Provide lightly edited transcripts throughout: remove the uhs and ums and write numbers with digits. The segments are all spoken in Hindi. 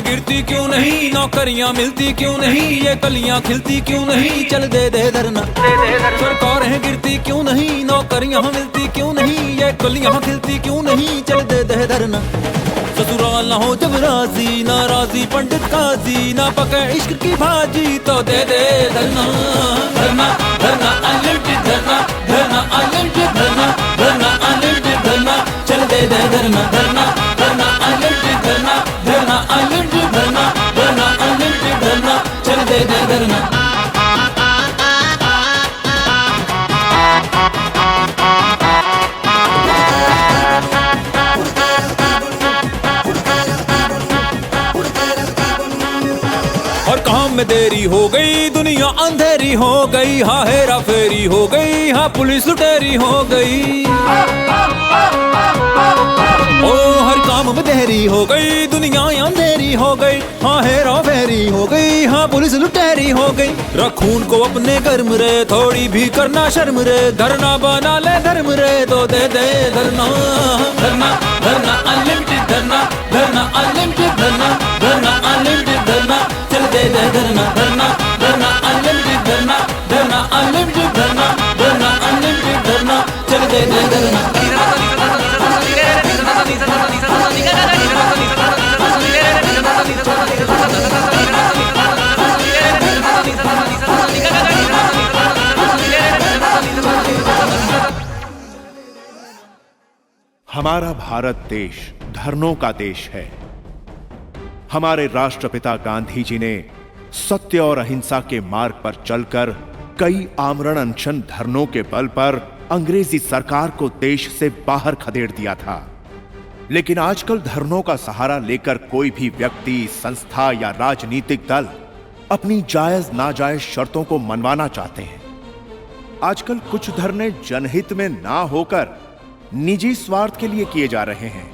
गिरती क्यों नहीं, नौकरियां मिलती क्यों नहीं, ये कलियां खिलती क्यों नहीं, चल दे दे धरना। सरकारें गिरती क्यों नहीं, नौकरियां मिलती क्यों नहीं, ये कलियां खिलती क्यों नहीं, चल दे दे धरना। ससुराल ना हो जब राजी, नाराजी पंडित काजी, ना पके इश्क की भाजी, तो दे दे धरना। धरना धरना अनलिमिटेड धरना, धरना अनलिमिटेड धरना, धरना अनलिमिटेड धरना, चल दे दे धरना। धरना धरना अनलिमिटेड धरना, धरना अनलिमिटेड धरना, धरना अनलिमिटेड धरना, चल दे दे धरना। में देरी हो गई, दुनिया अंधेरी हो गई, हाँ हेरा फेरी हो गई, हाँ पुलिस लुटेरी हो गई। ओ हर काम में देरी हो गई, दुनिया अंधेरी हो गई, हाँ हेरा फेरी हो गई, हाँ पुलिस लुटेरी हो गई। रखून को अपने गर्म रे, थोड़ी भी करना शर्म रे, धरना बना ले धर्म रे, तो दे दे धरना। धरना धरना अनलिमिटेड धरना, धरना अनलिमिटेड धरना, धरना अनलिमिटेड धरना, चल दे दे धरना। धरना धरना अनलिमिटेड धरना, धरना अनलिमिटेड धरना, धरना अनलिमिटेड धरना, चल दे दे धरना। हमारा भारत देश धरनों का देश है। हमारे राष्ट्रपिता गांधी जी ने सत्य और अहिंसा के मार्ग पर चलकर कई आमरण अनशन धरनों के बल पर अंग्रेजी सरकार को देश से बाहर खदेड़ दिया था। लेकिन आजकल धरनों का सहारा लेकर कोई भी व्यक्ति, संस्था या राजनीतिक दल अपनी जायज नाजायज शर्तों को मनवाना चाहते हैं। आजकल कुछ धरने जनहित में ना होकर निजी स्वार्थ के लिए किए जा रहे हैं।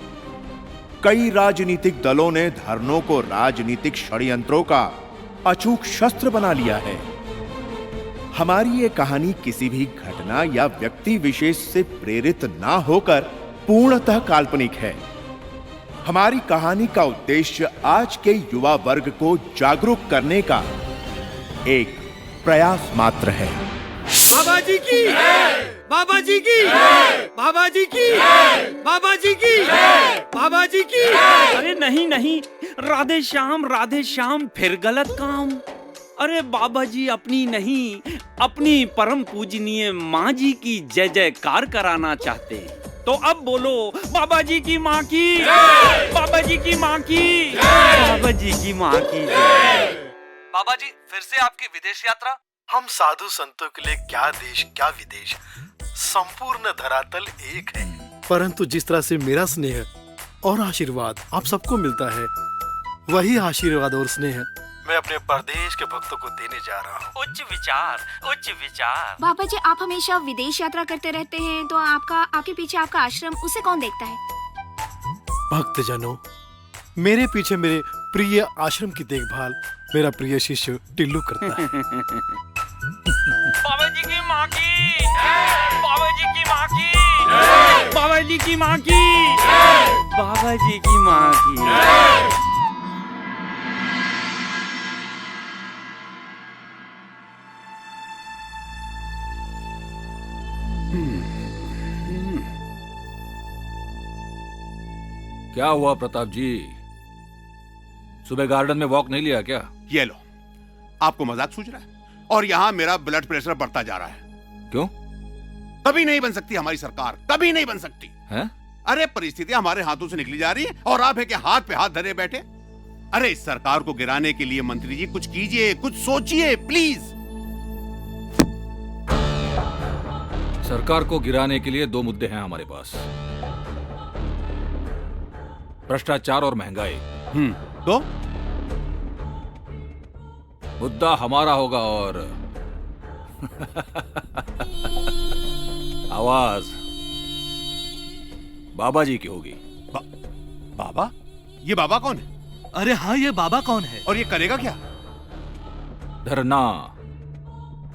कई राजनीतिक दलों ने धरनों को राजनीतिक षड्यंत्रों का अचूक शस्त्र बना लिया है। हमारी ये कहानी किसी भी घटना या व्यक्ति विशेष से प्रेरित ना होकर पूर्णतः काल्पनिक है। हमारी कहानी का उद्देश्य आज के युवा वर्ग को जागरूक करने का एक प्रयास मात्र है। बाबा जी की, बाबा जी की, बाबा जी की, बाबा जी की, बाबा जी की। अरे नहीं नहीं, राधे श्याम, फिर गलत काम। अरे बाबा जी अपनी नहीं, अपनी परम पूजनीय माँ जी की जय जयकार कराना चाहते हैं। तो अब बोलो, बाबा जी की माँ की, बाबा जी की माँ की, बाबा जी की माँ की जय। बाबा जी फिर से आपकी विदेश यात्रा। हम साधु संतों के लिए क्या देश क्या विदेश, संपूर्ण धरातल एक है। परंतु जिस तरह से मेरा स्नेह और आशीर्वाद आप सबको मिलता है, वही आशीर्वाद और स्नेह मैं अपने परदेश के भक्तों को देने जा रहा हूँ। उच्च विचार, उच्च विचार। बाबा जी आप हमेशा विदेश यात्रा करते रहते हैं, तो आपके पीछे आपका आश्रम, उसे कौन देखता है? भक्तजनों, मेरे पीछे मेरे प्रिय आश्रम की देखभाल मेरा प्रिय शिष्य टिल्लू करता है। बाबा जी की माँ की, बाबा जी की माँ की, बाबा जी की माँ की, बाबा जी की माँ की। क्या हुआ प्रताप जी, सुबह गार्डन में वॉक नहीं लिया क्या? ये लो, आपको मजाक सूझ रहा है? और यहाँ मेरा ब्लड प्रेशर बढ़ता जा रहा है। क्यों? कभी नहीं बन सकती हमारी सरकार, कभी नहीं बन सकती है? अरे परिस्थितियां हमारे हाथों से निकली जा रही है और आप है कि हाथ पे हाथ धरे बैठे। अरे इस सरकार को गिराने के लिए मंत्री जी कुछ कीजिए, कुछ सोचिए प्लीज। सरकार को गिराने के लिए दो मुद्दे हैं हमारे पास, भ्रष्टाचार और महंगाई। तो मुद्दा हमारा होगा और आवाज बाबा जी की होगी। बाबा? ये बाबा कौन है? अरे हाँ, ये बाबा कौन है? और ये करेगा क्या? धरना।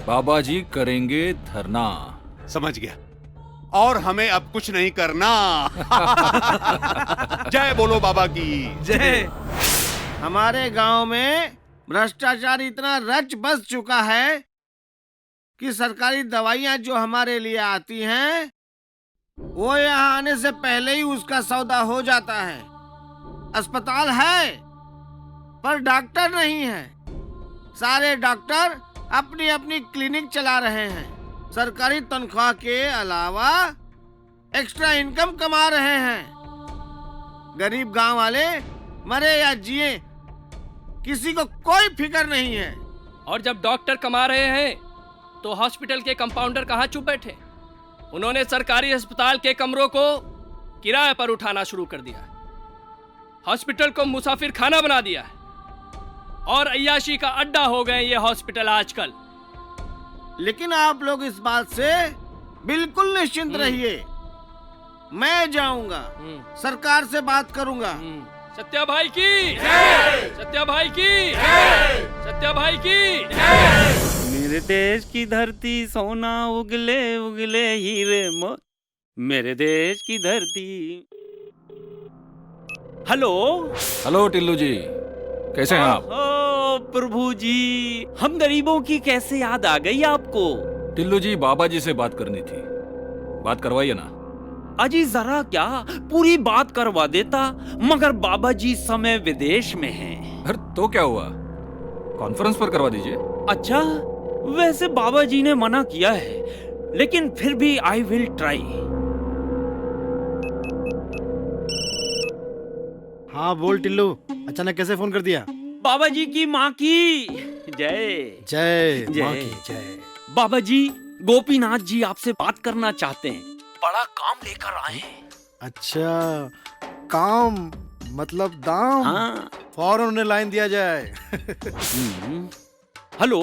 बाबा जी करेंगे धरना। समझ गया। और हमें अब कुछ नहीं करना। जय बोलो बाबा की जय। हमारे गांव में भ्रष्टाचार इतना रच बस चुका है कि सरकारी दवाइयां जो हमारे लिए आती हैं वो यहाँ आने से पहले ही उसका सौदा हो जाता है। अस्पताल है पर डॉक्टर नहीं है। सारे डॉक्टर अपनी अपनी क्लिनिक चला रहे हैं। सरकारी तनख्वाह के अलावा एक्स्ट्रा इनकम कमा रहे हैं। गरीब गांव वाले मरे या जिए किसी को कोई फिक्र नहीं है। और जब डॉक्टर कमा रहे हैं तो हॉस्पिटल के कंपाउंडर कहाँ चुप बैठे? उन्होंने सरकारी अस्पताल के कमरों को किराए पर उठाना शुरू कर दिया। हॉस्पिटल को मुसाफिर खाना बना दिया है और अय्याशी का अड्डा हो गए ये हॉस्पिटल आजकल। लेकिन आप लोग इस बात से बिल्कुल निश्चिंत रहिए। मैं जाऊंगा, सरकार से बात करूंगा। सत्या भाई की, सत्या भाई की, सत्या भाई की। मेरे देश की धरती सोना उगले उगले हीरे मेरे देश की धरती। हेलो हेलो टिल्लू जी, कैसे हैं आप? ओ प्रभु जी, हम गरीबों की कैसे याद आ गई आपको? टिल्लू जी, बाबा जी से बात करनी थी, बात करवाइए ना। अजी जरा क्या, पूरी बात करवा देता, मगर बाबा जी समय विदेश में हैं। अरे तो क्या हुआ, कॉन्फ्रेंस पर करवा दीजिए। अच्छा, वैसे बाबा जी ने मना किया है, लेकिन फिर भी आई विल ट्राई। हाँ बोल टिल्लू, अचानक कैसे फोन कर दिया? बाबा जी की माँ की जय। जय जय। माँ की जय। बाबा जी, गोपीनाथ जी आपसे बात करना चाहते हैं, बड़ा काम लेकर आए हैं। अच्छा, काम मतलब दाम? हाँ। फौरन उन्हें लाइन दिया जाए। हेलो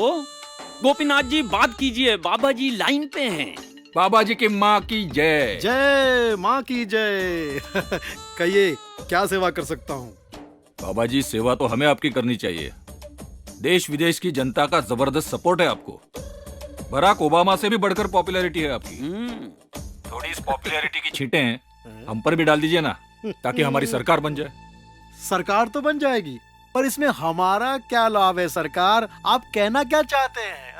गोपीनाथ जी, बात कीजिए, बाबा जी लाइन पे हैं। बाबा जी की माँ की जय। जय माँ की जय। कहिए, क्या सेवा कर सकता हूँ? बाबा जी, सेवा तो हमें आपकी करनी चाहिए। देश विदेश की जनता का जबरदस्त सपोर्ट है आपको। बराक ओबामा से भी बढ़कर पॉपुलैरिटी है आपकी। थोड़ी इस पॉपुलैरिटी की छींटें हम पर भी डाल दीजिए ना, ताकि हमारी सरकार बन जाए। सरकार तो बन जाएगी, पर इसमें हमारा क्या लाभ है? सरकार, आप कहना क्या चाहते हैं?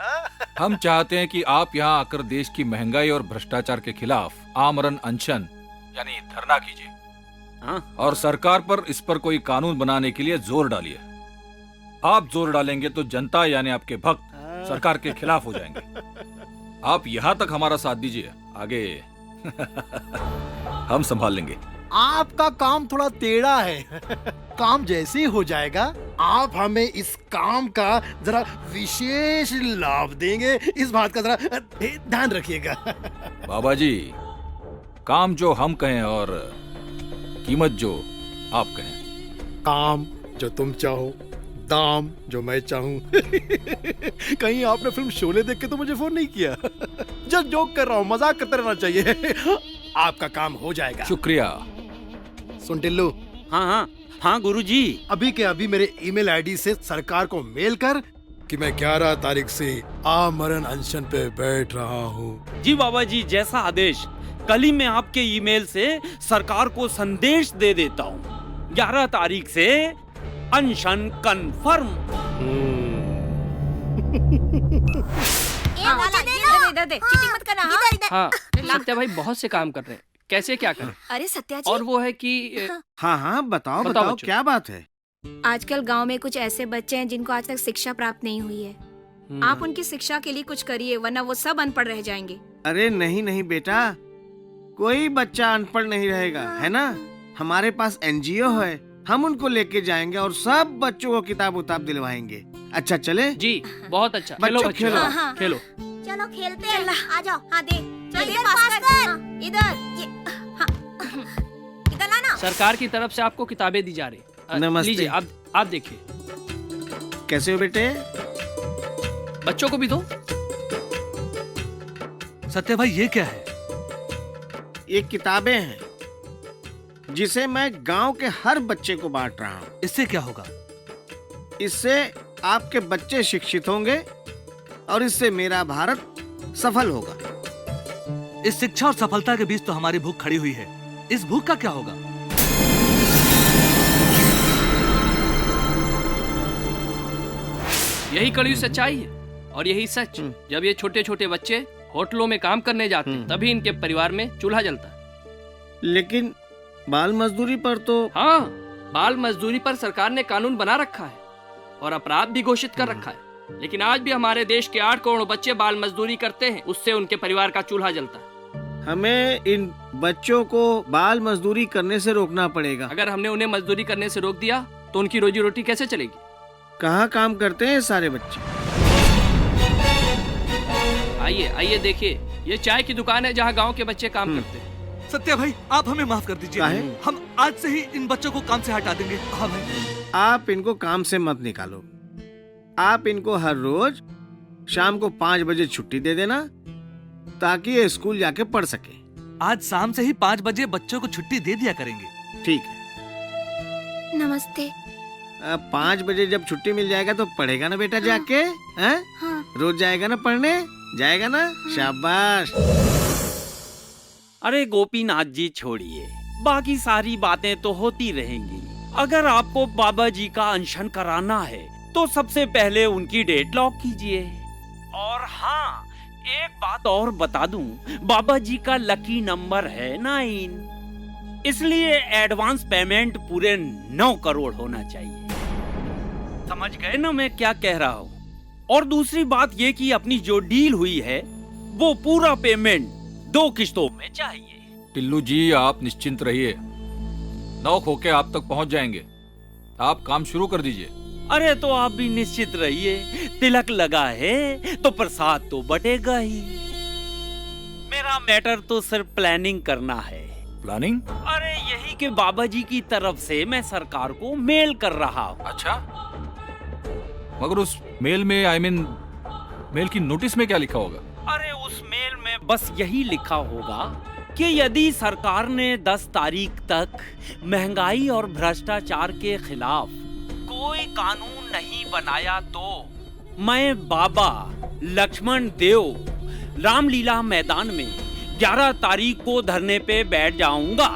हम चाहते हैं कि आप यहाँ आकर देश की महंगाई और भ्रष्टाचार के खिलाफ आमरण अनशन यानी धरना कीजिए, और सरकार पर इस पर कोई कानून बनाने के लिए जोर डालिए। आप जोर डालेंगे तो जनता यानी आपके भक्त सरकार के खिलाफ हो जाएंगे। आप यहाँ तक हमारा साथ दीजिए, आगे हम संभाल लेंगे। आपका काम थोड़ा टेढ़ा है। काम जैसे ही हो जाएगा, आप हमें इस काम का जरा विशेष लाभ देंगे, इस बात का जरा ध्यान रखिएगा। बाबा जी, काम जो हम कहें और कीमत जो आप कहें। काम जो तुम चाहो, दाम जो मैं चाहूं। कहीं आपने फिल्म शोले देख के तो मुझे फोन नहीं किया? जब जोक कर रहा हूँ, मजाक करते रहना चाहिए। आपका काम हो जाएगा। शुक्रिया। सुन टिल्लू। हाँ हाँ हाँ गुरुजी। अभी के अभी मेरे ईमेल आईडी से सरकार को मेल कर कि मैं 11 तारीख से आमरण अनशन पे बैठ रहा हूँ। जी बाबा जी, जैसा आदेश। कल ही मैं आपके ईमेल से सरकार को संदेश दे देता हूँ। 11 तारीख से अनशन कंफर्म। इधर दे, चीटिंग मत करना। हाँ, सत्या भाई बहुत से काम कर रहे हैं, कैसे क्या करें? अरे सत्या जी, और वो है कि हाँ हाँ बताओ बताओ बताओ बच्चों। क्या बात है? आजकल गांव में कुछ ऐसे बच्चे हैं जिनको आज तक शिक्षा प्राप्त नहीं हुई है। आप उनकी शिक्षा के लिए कुछ करिए, वरना वो सब अनपढ़ रह जाएंगे। अरे नहीं नहीं बेटा, कोई बच्चा अनपढ़ नहीं रहेगा, है ना? हमारे पास एनजीओ है, हम उनको लेके जाएंगे और सब बच्चों को किताब उताब दिलवाएंगे। अच्छा चले? जी बहुत अच्छा। बच्चों, खेलो बच्चों, खेलो। हाँ, हाँ। खेलो। चलो खेलते हैं। आ जाओ। हाँ दे, इधर पास कर। इधर ये, हाँ। इधर लाना। सरकार की तरफ से आपको किताबें दी जा रही। नमस्ते। लीजिए, आप देखिए। कैसे हो बेटे? बच्चों को भी दो। सत्या भाई, ये क्या है? ये किताबें हैं जिसे मैं गांव के हर बच्चे को बांट रहा हूँ। इससे क्या होगा? इससे आपके बच्चे शिक्षित होंगे और इससे मेरा भारत सफल होगा। इस शिक्षा और सफलता के बीच तो हमारी भूख खड़ी हुई है। इस भूख का क्या होगा? यही कड़वी सच्चाई है और यही सच। जब ये छोटे छोटे बच्चे होटलों में काम करने जाते हैं तभी इनके परिवार में चूल्हा जलता है। लेकिन बाल मजदूरी पर तो हाँ, बाल मजदूरी पर सरकार ने कानून बना रखा है और अपराध भी घोषित कर रखा है, लेकिन आज भी हमारे देश के 8 करोड़ बच्चे बाल मजदूरी करते हैं, उससे उनके परिवार का चूल्हा जलता है। हमें इन बच्चों को बाल मजदूरी करने से रोकना पड़ेगा। अगर हमने उन्हें मजदूरी करने से रोक दिया तो उनकी रोजी रोटी कैसे चलेगी? कहाँ काम करते हैं सारे बच्चे? आइए आइए देखिए, ये चाय की दुकान है जहाँ गांव के बच्चे काम करते हैं। सत्या भाई, आप हमें माफ कर दीजिए। काहे? हम आज से ही इन बच्चों को काम से हटा देंगे। हाँ भाई। आप इनको काम से मत निकालो। आप इनको हर रोज शाम को 5 बजे छुट्टी दे देना ताकि ये स्कूल जाके पढ़ सके। आज शाम से ही 5 बजे बच्चों को छुट्टी दे दिया करेंगे। ठीक है। नमस्ते। 5 बजे जब छुट्टी मिल जाएगा तो पढ़ेगा ना बेटा जाके? हैं? हाँ। रोज जाएगा ना पढ़ने? जाएगा ना? शाबाश। अरे गोपीनाथ जी छोड़िए, बाकी सारी बातें तो होती रहेंगी। अगर आपको बाबा जी का अनशन कराना है तो सबसे पहले उनकी डेट लॉक कीजिए। और हाँ, एक बात और बता दूं, बाबा जी का लकी नंबर है 9, इसलिए एडवांस पेमेंट पूरे 9 करोड़ होना चाहिए। समझ गए ना मैं क्या कह रहा हूँ? और दूसरी बात ये कि अपनी जो डील हुई है वो पूरा पेमेंट 2 किस्तों में चाहिए। टिल्लू जी, आप निश्चिंत रहिए, 9 होके आप तक पहुंच जाएंगे। आप काम शुरू कर दीजिए। अरे तो आप भी निश्चित रहिए, तिलक लगा है तो प्रसाद तो बटेगा ही। मेरा मैटर तो सिर्फ प्लानिंग करना है। प्लानिंग? अरे यही कि बाबा जी की तरफ से मैं सरकार को मेल कर रहा हूँ। अच्छा, मगर उस मेल में मेल की नोटिस में क्या लिखा होगा? अरे उस मेल में बस यही लिखा होगा कि यदि सरकार ने 10 तारीख तक महंगाई और भ्रष्टाचार के खिलाफ कोई कानून नहीं बनाया तो मैं बाबा लक्ष्मण देव रामलीला मैदान में 11 तारीख को धरने पे बैठ जाऊंगा।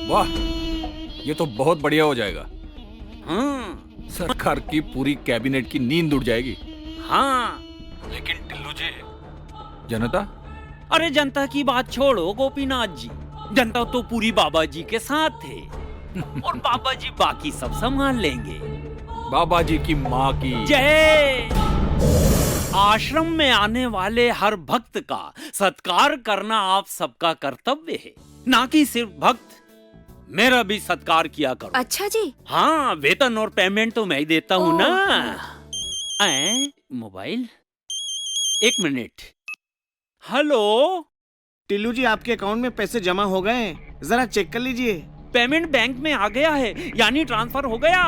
वाह, ये तो बहुत बढ़िया हो जाएगा। हाँ। सरकार की पूरी कैबिनेट की नींद उड़ जाएगी। हाँ। लेकिन टिल्लू जी, जनता? अरे जनता की बात छोड़ो गोपीनाथ जी, जनता तो पूरी बाबा जी के साथ थे और बाबा जी बाकी सब संभाल लेंगे। बाबा जी की माँ की जय। आश्रम में आने वाले हर भक्त का सत्कार करना आप सबका कर्तव्य है, ना कि सिर्फ भक्त। मेरा भी सत्कार किया करो। अच्छा जी। हाँ, वेतन और पेमेंट तो मैं ही देता हूँ ना। Mobile, 1 minute. हेलो टिल्लू जी, आपके अकाउंट में पैसे जमा हो गए, जरा चेक कर लीजिए। पेमेंट बैंक में आ गया है, यानी ट्रांसफर हो गया।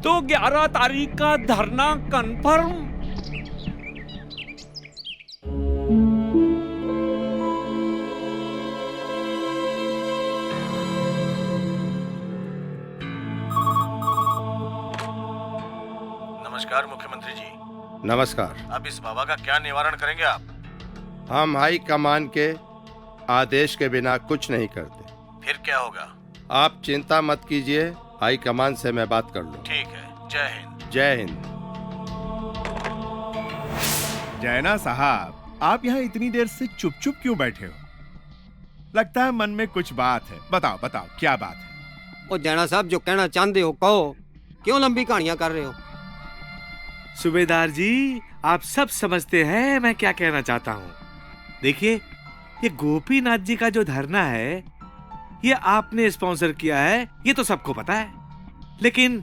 तो 11 तारीख का धरना कंफर्म। नमस्कार मुख्यमंत्री जी। नमस्कार। अब इस बाबा का क्या निवारण करेंगे आप? हम हाई कमान के आदेश के बिना कुछ नहीं करते। फिर क्या होगा? आप चिंता मत कीजिए, हाई कमान से मैं बात कर लूं। ठीक है, जय हिंद। जय हिंद। जैना साहब, आप यहाँ इतनी देर से चुप चुप क्यों बैठे हो? लगता है मन में कुछ बात है। बताओ बताओ, क्या बात है? ओ जैना साहब, जो कहना चाहते हो कहो, क्यों लंबी कहानियां कर रहे हो? सूबेदार जी, आप सब समझते हैं मैं क्या कहना चाहता हूँ। देखिए, ये गोपीनाथ जी का जो धरना है, ये आपने स्पॉन्सर किया है, ये तो सबको पता है। लेकिन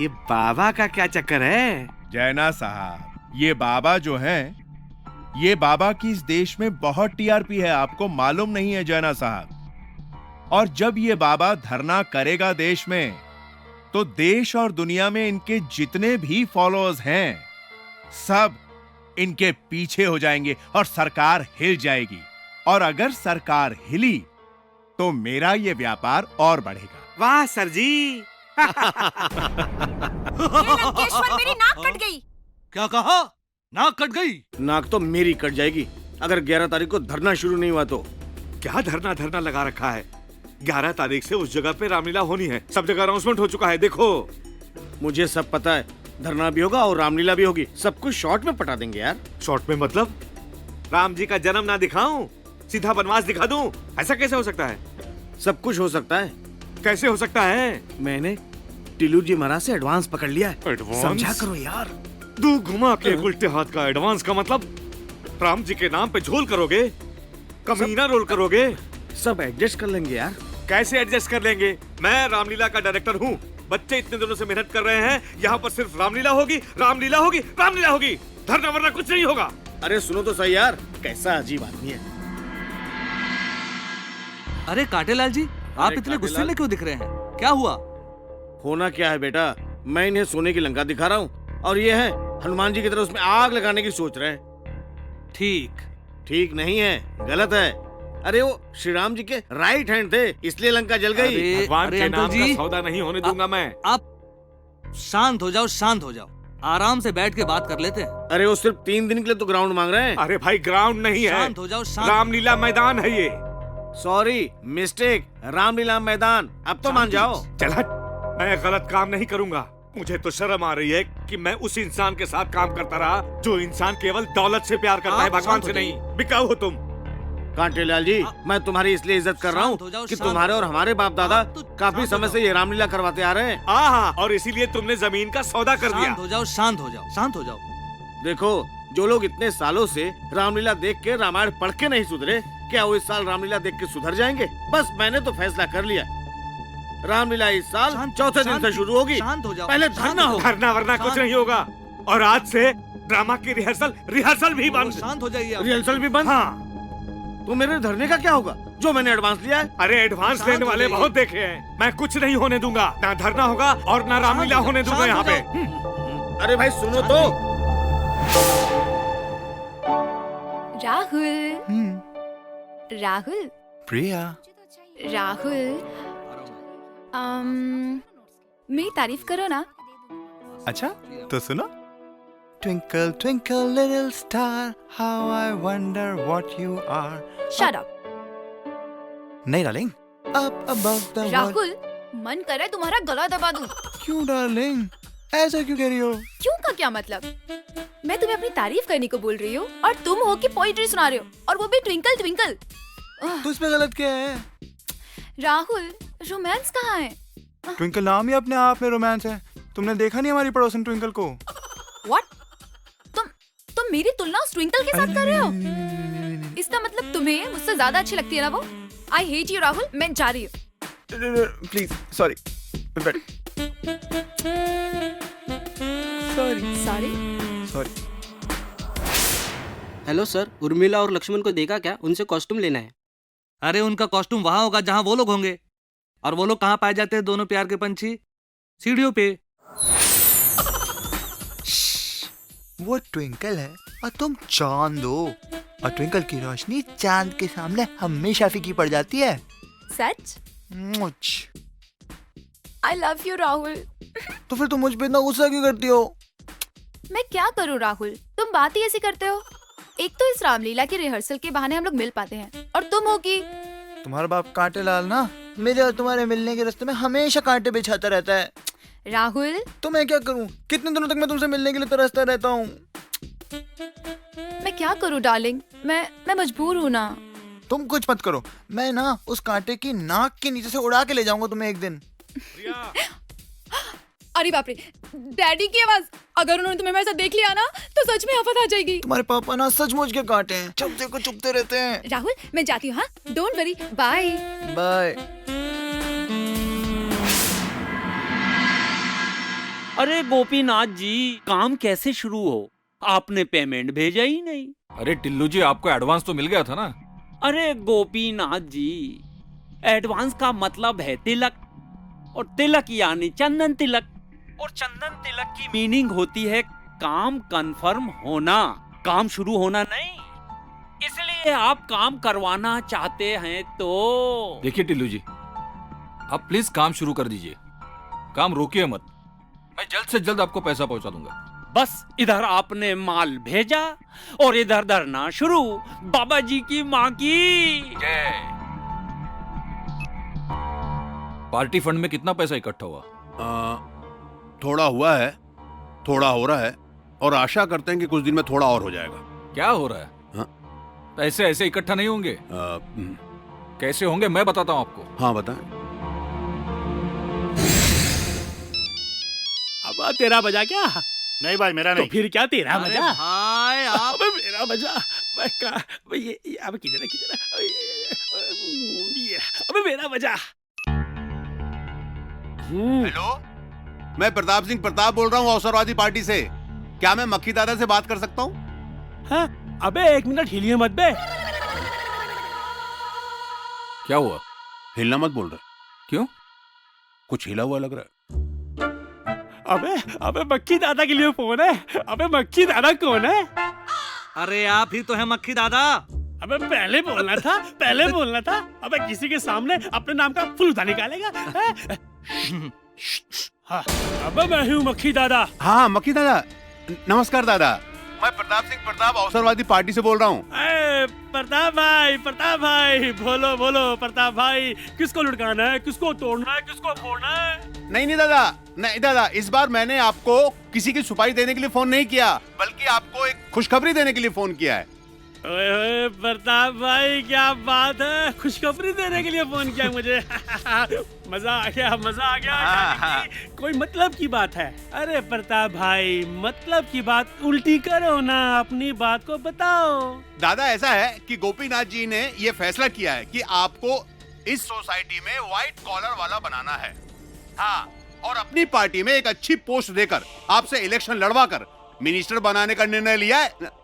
ये बाबा का क्या चक्कर है? जैना साहब, ये बाबा जो हैं, ये बाबा की इस देश में बहुत टीआरपी है, आपको मालूम नहीं है जैना साहब। और जब ये बाबा धरना करेगा देश में, तो देश और दुनिया में इनके जितने भी फॉलोअर्स हैं, सब इनके पीछे हो जाएंगे और सरकार हिल जाएगी। और अगर सरकार हिली तो मेरा ये व्यापार और बढ़ेगा। वाह सर जी। लंकेश्वर, मेरी नाक कट गई। क्या कहा? नाक कट गई? नाक तो मेरी कट जाएगी अगर 11 तारीख को धरना शुरू नहीं हुआ तो। क्या धरना लगा रखा है? 11 तारीख से उस जगह पे रामलीला होनी है, सब जगह अनाउंसमेंट हो चुका है। देखो, मुझे सब पता है, धरना भी होगा और रामलीला भी होगी। सब कुछ शॉर्ट में पटा देंगे यार। शॉर्ट में मतलब राम जी का जन्म ना दिखाऊं, सीधा बनवास दिखा दूं? ऐसा कैसे हो सकता है? सब कुछ हो सकता है। कैसे हो सकता है? मैंने टिल्लू जी महाराज से एडवांस पकड़ लिया है। एडवांस? समझा करो यार। दो घुमा के उल्टे हाथ का एडवांस का मतलब राम जी के नाम पे झोल करोगे, कमीना रोल करोगे? सब एडजस्ट कर लेंगे यार। कैसे एडजस्ट कर लेंगे? मैं रामलीला का डायरेक्टर हूँ। बच्चे इतने दिनों से मेहनत कर रहे हैं, यहाँ पर सिर्फ रामलीला होगी, रामलीला होगी, रामलीला होगी, धरना वरना कुछ नहीं होगा। अरे सुनो तो सही यार, कैसा अजीब आदमी है। अरे कांटेलाल जी, आप इतने गुस्से में क्यों दिख रहे हैं? क्या हुआ? होना क्या है बेटा, मैं इन्हें सोने की लंका दिखा रहा हूँ और ये है हनुमान जी की तरह उसमें आग लगाने की सोच रहे हैं। ठीक नहीं है, गलत है। अरे वो श्री राम जी के राइट हैंड थे, इसलिए लंका जल गई। भगवान के नाम का सौदा नहीं होने दूंगा मैं। आप शांत हो जाओ, शांत हो जाओ, आराम से बैठ के बात कर लेते हैं। अरे वो सिर्फ 3 दिन के लिए तो ग्राउंड मांग रहे हैं। अरे भाई ग्राउंड नहीं है, शांत हो जाओ, शांत। रामलीला मैदान है ये। सॉरी, मिस्टेक, रामलीला मैदान। अब तो मान जाओ। चल हट, मैं गलत काम नहीं करूंगा। मुझे तो शर्म आ रही है कि मैं उस इंसान के साथ काम करता रहा जो इंसान केवल दौलत से प्यार करता है, भगवान से नहीं। बिकाऊ हो तुम। कांटेलाल जी, मैं तुम्हारी इसलिए इज्जत कर रहा हूँ कि तुम्हारे और हमारे बाप दादा काफी समय से ये रामलीला करवाते आ रहे हैं। हाँ, और इसीलिए तुमने जमीन का सौदा कर दिया। शांत हो जाओ, शांत हो जाओ, शांत हो जाओ। देखो, जो लोग इतने सालों से रामलीला देख के रामायण पढ़ के नहीं सुधरे, क्या वो इस साल रामलीला देख के सुधर जाएंगे? बस मैंने तो फैसला कर लिया, रामलीला इस साल चौथे दिन से शुरू होगी। पहले धरना हो। धरना वरना कुछ नहीं होगा, और आज से ड्रामा की रिहर्सल भी बंद। शांत हो जाइए। रिहर्सल भी बंद? हाँ। तो मेरे धरने का क्या होगा जो मैंने एडवांस लिया है? अरे एडवांस लेने वाले बहुत देखे हैं। मैं कुछ नहीं होने दूंगा, ना धरना होगा और ना रामलीला होने दूंगा यहाँ पे। अरे भाई सुनो तो। राहुल प्रिया, राहुल मेरी तारीफ करो ना। अच्छा तो सुनो। Twinkle twinkle little star, how I wonder what you are. Shut up. नहीं darling, up above the world. Rahul, मन कर रहा है तुम्हारा गला दबा दूं। क्यों डार्लिंग, ऐसा क्यों कह रही हो? क्यों का क्या मतलब? मैं तुम्हें अपनी तारीफ करने को बोल रही हूँ और तुम हो कि पोइट्री सुना रहे हो, और वो भी ट्विंकल ट्विंकल। तो इसमें गलत क्या है? राहुल, रोमांस कहाँ है? ट्विंकल नाम ही अपने आप में रोमांस है। तुमने देखा नहीं हमारी पड़ोसन ट्विंकल को? What? तुम मेरी तुलना उस ट्विंकल के साथ कर रहे हो? इसका मतलब तुम्हें मुझसे ज्यादा अच्छी लगती है ना वो? I hate you राहुल, मैं जा रही हूँ। Please, sorry. Sorry. Hello sir, Urmila और लक्ष्मण को देखा क्या? उनसे कॉस्ट्यूम लेना है। अरे उनका कॉस्ट्यूम वहां होगा जहां वो लोग होंगे। और वो लोग कहाँ पाए जाते हैं, दोनों प्यार के पंछी? सीढ़ियों पे। वो ट्विंकल है और तुम चांद हो, और ट्विंकल की रोशनी चांद के सामने हमेशा फीकी पड़ जाती है। सच? मुझ I love you राहुल। तो फिर तुम मुझ पे इतना गुस्सा क्यों करती हो? मैं क्या करूं राहुल, तुम बात ही ऐसी करते हो। एक तो इस रामलीला की रिहर्सल के बहाने हम लोग मिल पाते हैं, और तुम हो कि तुम्हारा बाप कांटेलाल ना मेरे और तुम्हारे मिलने के रास्ते में हमेशा कांटे बिछाता रहता है। राहुल, तो मैं क्या करूं? कितने दिनों तक मैं तुमसे मिलने के लिए तरसता रहता हूँ। मैं क्या करूं डार्लिंग, मैं मजबूर हूँ ना। तुम कुछ मत करो, मैं ना उस कांटे की नाक के नीचे से उड़ा के ले जाऊंगा तुम्हें एक दिन। अरे बाप रे, डैडी की आवाज। अगर उन्होंने तुम्हें मेरे साथ देख लिया ना तो सच में आफत आ जाएगी। तुम्हारे पापा ना सचमुच के कांटे हैं, जब देखो चुपते रहते हैं। राहुल, मैं जाती हूँ। हाँ, डोंट वरी, बाय बाय। अरे गोपीनाथ जी, काम कैसे शुरू हो? आपने पेमेंट भेजा ही नहीं। अरे टिल्लू जी, आपको एडवांस तो मिल गया था ना? अरे गोपीनाथ जी, एडवांस का मतलब है तिलक, और तिलक यानी चंदन तिलक, और चंदन तिलक की मीनिंग होती है काम कंफर्म होना, काम शुरू होना नहीं। इसलिए आप काम करवाना चाहते हैं तो देखिए टिल्लू जी, आप प्लीज काम शुरू कर दीजिए, काम रोकिए मत। मैं जल्द से जल्द आपको पैसा पहुंचा दूंगा। बस इधर आपने माल भेजा और इधर धरना शुरू। बाबा जी की माँ की जय। पार्टी फंड में कितना पैसा इकट्ठा हुआ? थोड़ा हुआ है, थोड़ा हो रहा है और आशा करते हैं कि कुछ दिन में थोड़ा और हो जाएगा। क्या हो रहा है? हाँ? पैसे ऐसे इकट्ठा नहीं होंगे। कैसे होंगे मैं बताता हूँ आपको। हाँ बताएं। अब तेरा बजा क्या? नहीं भाई मेरा नहीं। तो फिर क्या तेरा बजा? भाई आप अबे मेरा बजा। ये अब किधर अबे मेरा बजा। हेलो, मैं प्रताप सिंह प्रताप बोल रहा हूँ अवसरवादी पार्टी से। क्या मैं मक्खी दादा से बात कर सकता हूँ? हाँ? अबे 1 मिनट हिलिए मत बे। क्या हुआ? हिलना मत बोल रहे। क्यों? कुछ हिला हुआ लग रहा है। अबे मक्खी दादा के लिए फोन है। अबे मक्खी दादा कौन है? अरे आप ही तो है मक्खी दादा। अबे पहले बोलना था। अबे किसी के सामने अपने नाम का फुलूदा निकालेगा? हाँ, अबे मैं हूँ मक्खी दादा। हाँ मक्खी दादा, नमस्कार दादा। मैं प्रताप सिंह प्रताप अवसरवादी पार्टी से बोल रहा हूँ। प्रताप भाई बोलो प्रताप भाई, किसको लुढ़काना है, किसको तोड़ना है, किसको फोड़ना है? नहीं दादा, इस बार मैंने आपको किसी की छुपाई देने के लिए फोन नहीं किया, बल्कि आपको एक खुशखबरी देने के लिए फोन किया है। ओए प्रताप भाई क्या बात है, खुशखबरी देने के लिए फोन किया मुझे। मजा आ गया। कोई मतलब की बात है? अरे प्रताप भाई, मतलब की बात उल्टी करो ना, अपनी बात को बताओ। दादा ऐसा है कि गोपीनाथ जी ने ये फैसला किया है कि आपको इस सोसाइटी में व्हाइट कॉलर वाला बनाना है। हाँ, और अपनी पार्टी में एक अच्छी पोस्ट देकर आपसे इलेक्शन लड़वा कर मिनिस्टर बनाने का निर्णय लिया है।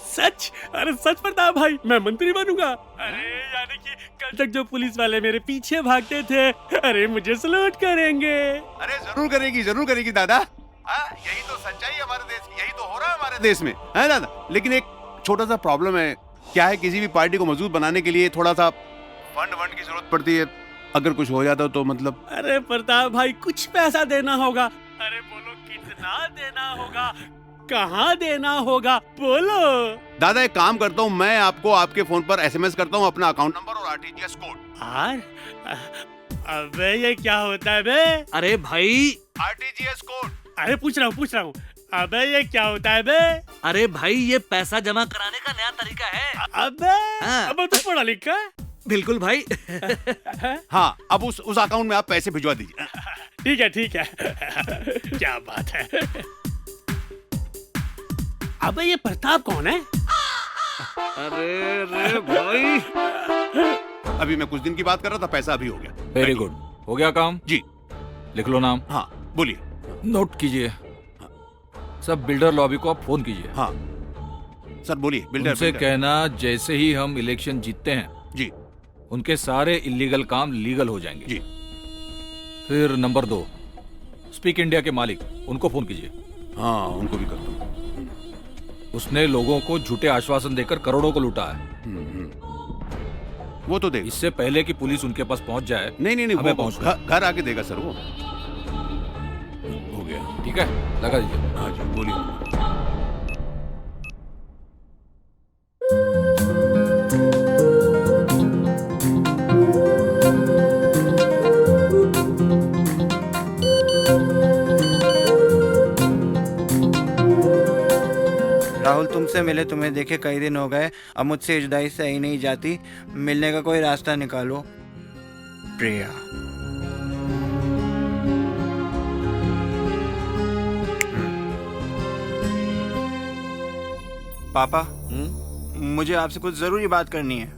सच? अरे सच प्रताप भाई, मैं मंत्री बनूंगा? अरे यानी कि कल तक जो पुलिस वाले मेरे पीछे भागते थे, अरे मुझे सलूट करेंगे। अरे जरूर करेगी दादा। यही तो सच्चाई है हमारे देश की, यही तो हो रहा है हमारे देश में, है दादा। लेकिन एक छोटा सा प्रॉब्लम है। क्या है, किसी भी पार्टी को मजबूत बनाने के लिए थोड़ा सा फंड की जरूरत पड़ती है। अगर कुछ हो जाता तो मतलब। अरे प्रताप भाई, कुछ पैसा देना होगा। अरे बोलो कितना देना होगा, कहाँ देना होगा, बोलो। दादा एक काम करता हूँ, मैं आपको आपके फोन पर SMS करता हूँ अपना अकाउंट नंबर और RTGS कोड। अबे ये क्या होता है बे? अरे भाई RTGS कोड। अरे पूछ रहा हूँ। अबे ये क्या होता है बे? अरे भाई ये पैसा जमा कराने का नया तरीका है। अबे तू पढ़ा लिखा है? बिल्कुल भाई। हाँ, अब उस अकाउंट में आप पैसे भिजवा दीजिए। ठीक है। क्या बात है। अबे ये प्रताप कौन है? अरे भाई, अभी मैं कुछ दिन की बात कर रहा था, पैसा अभी हो गया। वेरी गुड, हो गया काम जी। लिख लो नाम। हाँ बोलिए। नोट कीजिए। सब बिल्डर लॉबी को आप फोन कीजिए। हाँ सर बोलिए। बिल्डर उनसे कहना जैसे ही हम इलेक्शन जीतते हैं जी, उनके सारे इलीगल काम लीगल हो जाएंगे जी। फिर नंबर 2, स्पीक इंडिया के मालिक, उनको फोन कीजिए। हाँ उनको भी करता हूँ। उसने लोगों को झूठे आश्वासन देकर करोड़ों को लूटा है। वो तो देगा। इससे पहले कि पुलिस उनके पास पहुंच जाए। नहीं हमें पहुंचना घर आके देगा सर। वो हो गया। ठीक है, लगा दीजिए। हाँ जी बोलिए। राहुल, तुमसे मिले तुम्हें देखे कई दिन हो गए। अब मुझसे इस जुदाई सही नहीं जाती। मिलने का कोई रास्ता निकालो। प्रिया। पापा, मुझे आपसे कुछ जरूरी बात करनी है।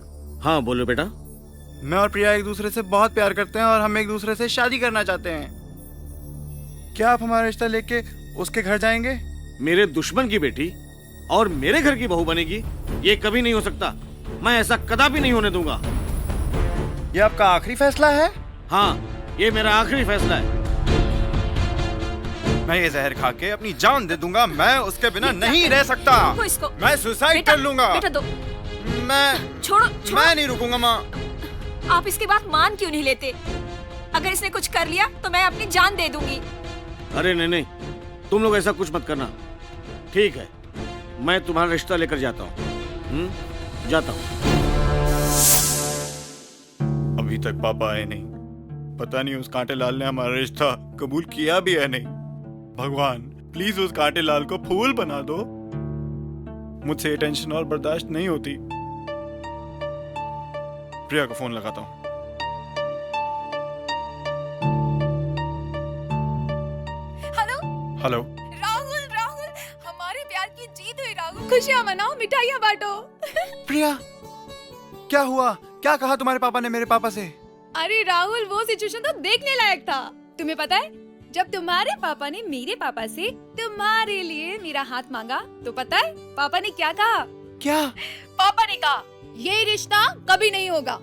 हाँ बोलो बेटा। मैं और प्रिया एक दूसरे से बहुत प्यार करते हैं और हम एक दूसरे से शादी करना चाहते हैं। क्या आप हमारा रिश्ता लेके उसके घर जाएंगे? मेरे दुश्मन की बेटी और मेरे घर की बहू बनेगी, ये कभी नहीं हो सकता। मैं ऐसा कदापि नहीं होने दूंगा। ये आपका आखिरी फैसला है? हाँ, ये मेरा आखिरी फैसला है। मैं ये जहर खा के अपनी जान दे दूंगा। मैं उसके बिना नहीं रह सकता। मैं सुसाइड कर लूंगा। बेटा दो। मैं छोड़ो। मैं नहीं रुकूंगा माँ। आप इसकी बात मान क्यों नहीं लेते? अगर इसने कुछ कर लिया तो मैं अपनी जान दे दूंगी। अरे नहीं, तुम लोग ऐसा कुछ मत करना। ठीक है, मैं तुम्हारा रिश्ता लेकर जाता हूँ। जाता हूँ। अभी तक पापा आए नहीं। पता नहीं उस कांटे लाल ने हमारा रिश्ता कबूल किया भी है नहीं। भगवान प्लीज उस कांटे लाल को फूल बना दो। मुझसे ये टेंशन और बर्दाश्त नहीं होती। प्रिया को फोन लगाता हूँ। Hello hello. राहुल, राहुल हमारे प्यार की जीत हुई राहुल। खुशियाँ मनाओ, मिठाइयाँ बांटो। प्रिया क्या हुआ? क्या कहा तुम्हारे पापा ने मेरे पापा से? अरे राहुल, वो सिचुएशन तो देखने लायक था। तुम्हें पता है, जब तुम्हारे पापा ने मेरे पापा से तुम्हारे लिए मेरा हाथ मांगा तो पता है पापा ने क्या कहा? क्या? पापा ने कहा ये रिश्ता कभी नहीं होगा।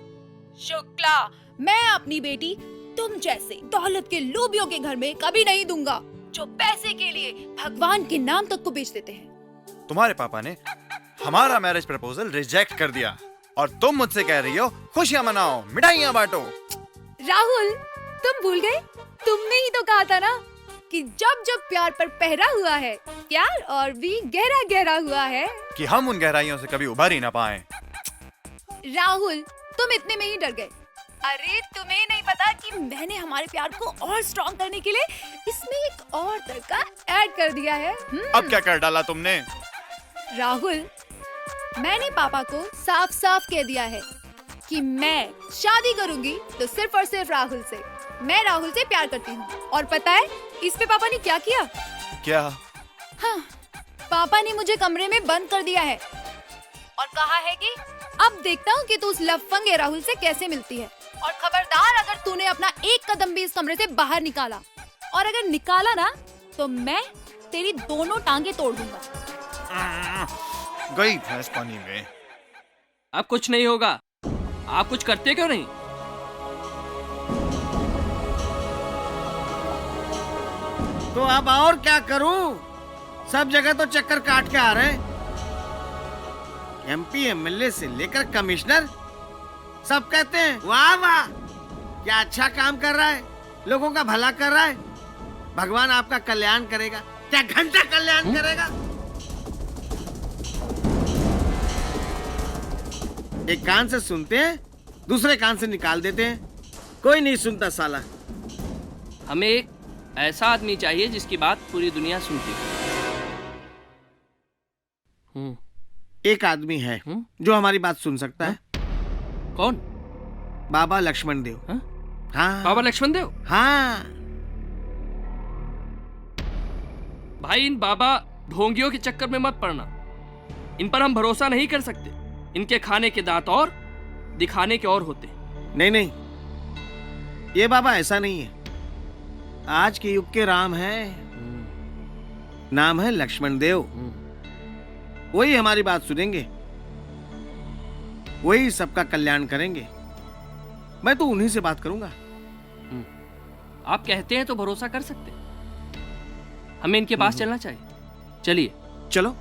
शुक्ला, मैं अपनी बेटी तुम जैसे दौलत के लोभियों के घर में कभी नहीं दूंगा, जो पैसे के लिए भगवान के नाम तक को बेच देते हैं। तुम्हारे पापा ने हमारा मैरिज प्रपोजल रिजेक्ट कर दिया और तुम मुझसे कह रही हो खुशियां मनाओ, मिठाइयां बांटो। राहुल, तुम भूल गए? तुमने ही तो कहा था ना कि जब जब प्यार पर पहरा हुआ है, प्यार और भी गहरा गहरा हुआ है, कि हम उन गहराइयों से कभी उभर ही ना पाए। राहुल, तुम इतने में ही डर गए। अरे तुम्हें नहीं पता कि मैंने हमारे प्यार को और स्ट्रॉन्ग करने के लिए इसमें एक और तरीका ऐड कर दिया है। अब क्या कर डाला तुमने? राहुल, मैंने पापा को साफ साफ कह दिया है कि मैं शादी करूंगी तो सिर्फ और सिर्फ राहुल से। मैं राहुल से प्यार करती हूँ। और पता है इस पे पापा ने क्या किया? क्या? हाँ, पापा ने मुझे कमरे में बंद कर दिया है और कहा है कि अब देखता हूँ कि तू उस लफंगे राहुल से कैसे मिलती है। और खबरदार, अगर तूने अपना एक कदम भी इस कमरे से बाहर निकाला, और अगर निकाला ना, तो मैं तेरी दोनों टांगे तोड़ दूंगा। गई भैंस पानी में। अब कुछ नहीं होगा। आप कुछ करते क्यों नहीं? तो अब और क्या करूं? सब जगह तो चक्कर काट के आ रहे हैं। एमपी एमएलए से लेकर कमिश्नर सब कहते हैं वाह वाह, क्या अच्छा काम कर रहा है, लोगों का भला कर रहा है, भगवान आपका कल्याण करेगा। क्या घंटा कल्याण करेगा? एक कान से सुनते हैं, दूसरे कान से निकाल देते हैं। कोई नहीं सुनता साला। हमें एक ऐसा आदमी चाहिए जिसकी बात पूरी दुनिया सुनती हो। एक आदमी है जो हमारी बात सुन सकता है। कौन? बाबा लक्ष्मण देव। हाँ। बाबा लक्ष्मण देव? हाँ। भाई, इन बाबा ढोंगियों के चक्कर में मत पड़ना। इन पर हम भरोसा नहीं कर सकते। इनके खाने के दांत और दिखाने के और होते। नहीं नहीं, ये बाबा ऐसा नहीं है। आज के युग के राम है, नाम है लक्ष्मण देव। वही हमारी बात सुनेंगे, वही सबका कल्याण करेंगे। मैं तो उन्हीं से बात करूंगा। आप कहते हैं तो भरोसा कर सकते हैं। हमें इनके पास चलना चाहिए। चलिए। चलो।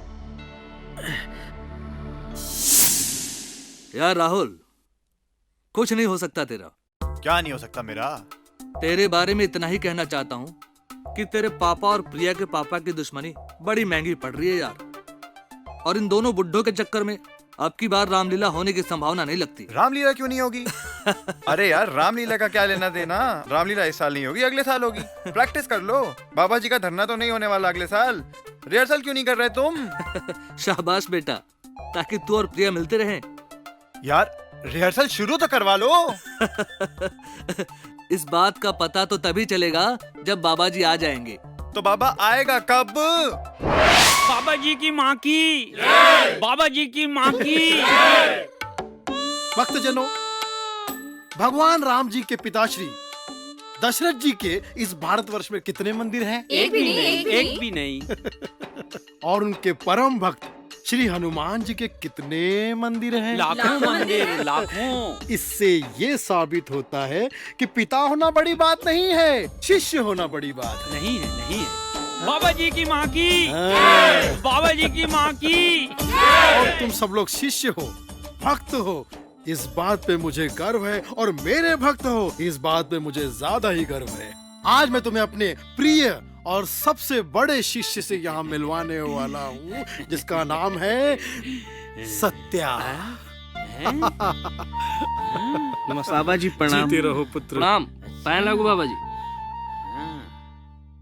यार राहुल, कुछ नहीं हो सकता तेरा। क्या नहीं हो सकता मेरा? तेरे बारे में इतना ही कहना चाहता हूँ कि तेरे पापा और प्रिया के पापा की दुश्मनी बड़ी महंगी पड़ रही है यार। और इन दोनों बुड्ढों के चक्कर में अब की बार रामलीला होने की संभावना नहीं लगती। रामलीला क्यों नहीं होगी? अरे यार, रामलीला का क्या लेना देना? रामलीला इस साल नहीं होगी, अगले साल होगी। प्रैक्टिस कर लो। बाबा जी का धरना तो नहीं होने वाला अगले साल। रिहर्सल क्यों नहीं कर रहे तुम? शाबाश बेटा, ताकि तू और प्रिया मिलते रहें। यार रिहर्सल शुरू तो करवा लो। इस बात का पता तो तभी चलेगा जब बाबा जी आ जाएंगे। तो बाबा आएगा कब? बाबा जी की माँ की, बाबा जी की माँ की। भक्तजनों, भगवान राम जी के पिताश्री दशरथ जी के इस भारतवर्ष में कितने मंदिर हैं? एक भी नहीं, एक भी नहीं। और उनके परम भक्त श्री हनुमान जी के कितने मंदिर हैं? लाखों मंदिर, लाखों। इससे ये साबित होता है कि पिता होना बड़ी बात नहीं है, शिष्य होना बड़ी बात है। नहीं है, नहीं है। बाबा जी की माँ की, बाबा जी की माँ की। और तुम सब लोग शिष्य हो, भक्त हो, इस बात पे मुझे गर्व है। और मेरे भक्त हो, इस बात पे मुझे ज्यादा ही गर्व है। आज मैं तुम्हें अपने प्रिय और सबसे बड़े शिष्य से यहाँ मिलवाने वाला हूँ, जिसका नाम है सत्या। बाबा जी प्रणाम। जीते रहो पुत्र। प्रणाम। पैन लगो बाबा जी।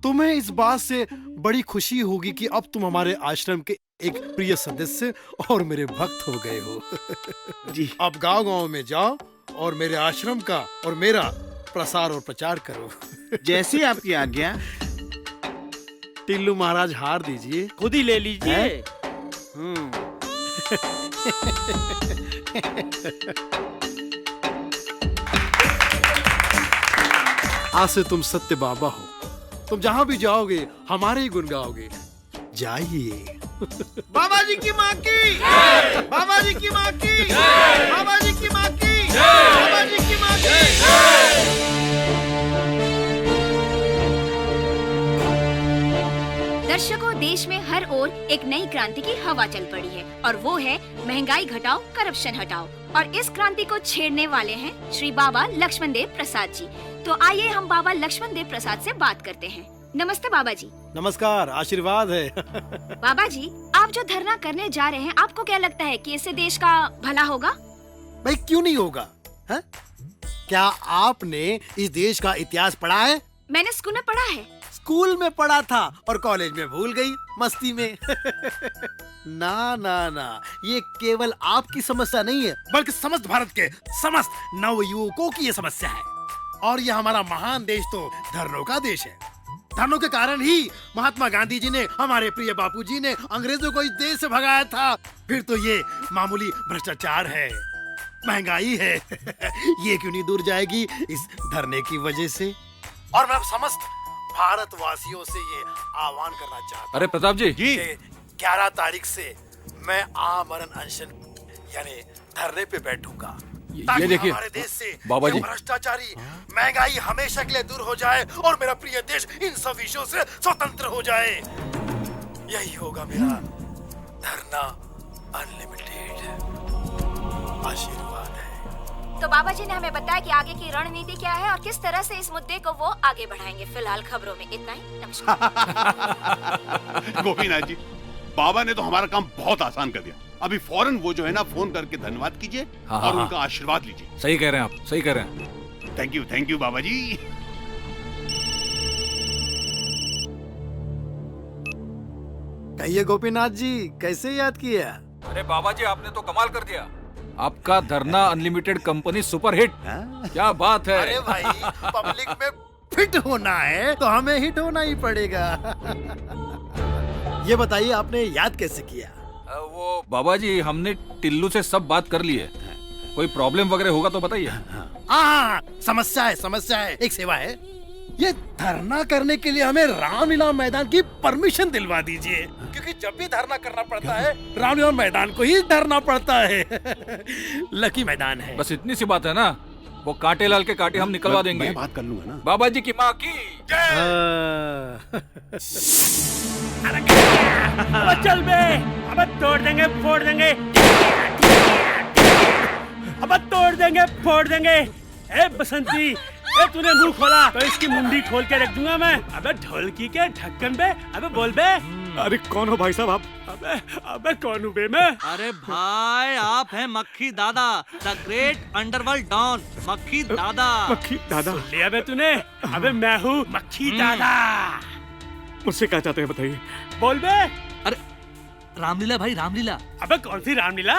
तुम्हें इस बात से बड़ी खुशी होगी कि अब तुम हमारे आश्रम के एक प्रिय सदस्य और मेरे भक्त हो गए हो। जी। अब गांव-गांव में जाओ और मेरे आश्रम का और मेरा प्रसार और प्रचार करो। जैसी आपकी आज्ञा। टिल्लू महाराज हार दीजिए। खुद ही ले लीजिए। आज से तुम सत्य बाबा हो। तुम जहाँ भी जाओगे हमारे ही गुण गाओगे। जाइए। बाबा जी की माँ की, बाबा जी की माँ की, बाबा जी की माँ की, बाबा जी की माँ की। दर्शकों, देश में हर ओर एक नई क्रांति की हवा चल पड़ी है और वो है महंगाई घटाओ, करप्शन हटाओ। और इस क्रांति को छेड़ने वाले हैं श्री बाबा लक्ष्मण देव प्रसाद जी। तो आइए हम बाबा लक्ष्मण देव प्रसाद से बात करते हैं। नमस्ते बाबा जी। नमस्कार, आशीर्वाद है। बाबा जी, आप जो धरना करने जा रहे हैं, आपको क्या लगता है कि इससे देश का भला होगा? भाई क्यों नहीं होगा? है? क्या आपने इस देश का इतिहास पढ़ा है? मैंने स्कूल में पढ़ा है। स्कूल में पढ़ा था और कॉलेज में भूल गई मस्ती में। ना ना ना, ये केवल आपकी समस्या नहीं है, बल्कि समस्त भारत के समस्त नवयुवकों की ये समस्या है। और ये हमारा महान देश तो धरनों का देश है। धरनों के कारण ही महात्मा गांधी जी ने, हमारे प्रिय बापू जी ने अंग्रेजों को इस देश से भगाया था। फिर तो ये मामूली भ्रष्टाचार है, महंगाई है। ये क्यों नहीं दूर जाएगी इस धरने की वजह से? और मैं समस्त भारतवासियों से ये आह्वान करना चाहता हूँ। अरे प्रताप जी, 11 तारीख से मैं आमरण अनशन यानी धरने पे बैठूंगा। ये देखिए हमारे देश से बाबा जी, भ्रष्टाचारी, महंगाई हमेशा के लिए दूर हो जाए और मेरा प्रिय देश इन सब विषयों से स्वतंत्र हो जाए। यही होगा मेरा धरना अनलिमिटेड। आशीर्वाद है। तो बाबा जी ने हमें बताया कि आगे की रणनीति क्या है और किस तरह से इस मुद्दे को वो आगे बढ़ाएंगे। फिलहाल खबरों में इतना ही। नमस्कार। गोपीनाथ जी, बाबा ने तो हमारा काम बहुत आसान कर दिया। अभी फौरन वो जो है ना, फोन करके धन्यवाद कीजिए और उनका आशीर्वाद लीजिए। सही कह रहे हैं आप, सही कह रहे हैं। थैंक यू बाबा जी। कहिए गोपीनाथ जी, कैसे याद किया? अरे बाबा जी, आपने तो कमाल कर दिया। आपका धरना अनलिमिटेड कंपनी सुपर हिट। क्या बात है। अरे भाई, पब्लिक में फिट होना है तो हमें हिट होना ही पड़ेगा। ये बताइए, आपने याद कैसे किया? वो बाबा जी, हमने टिल्लू से सब बात कर ली है। कोई प्रॉब्लम वगैरह होगा तो बताइए। हाँ, समस्या है, एक सेवा है। ये धरना करने के लिए हमें रामलीला मैदान की परमिशन दिलवा दीजिए, क्योंकि जब भी धरना करना पड़ता है रामलीला मैदान को ही धरना पड़ता है। लकी मैदान है। बस इतनी सी बात है ना, वो कांटे लाल के कांटे हम निकलवा देंगे। मैं बात कर लूंगा ना। बाबा जी की माँ की अब चल बे, अब तोड़ देंगे, फोड़ देंगे, अब तोड़ देंगे, फोड़ देंगे। ए बसंती, ए तूने मुंह खोला तो इसकी मुंडी खोल के रख दूंगा मैं। अबे ढोलकी के ढक्कन बे, अबे बोल बे। अरे कौन हो भाई साहब आप? अबे कौन हूँ बे मैं? अरे भाई, आप हैं मक्खी दादा, द ग्रेट अंडरवर्ल्ड डॉन मक्खी दादा। मक्खी दादा सुन लिया बे तूने? अबे मैं हूँ मक्खी दादा। मुझसे क्या चाहते हैं बताइए? बोल बे। अरे रामलीला भाई, रामलीला। अबे कौन सी रामलीला?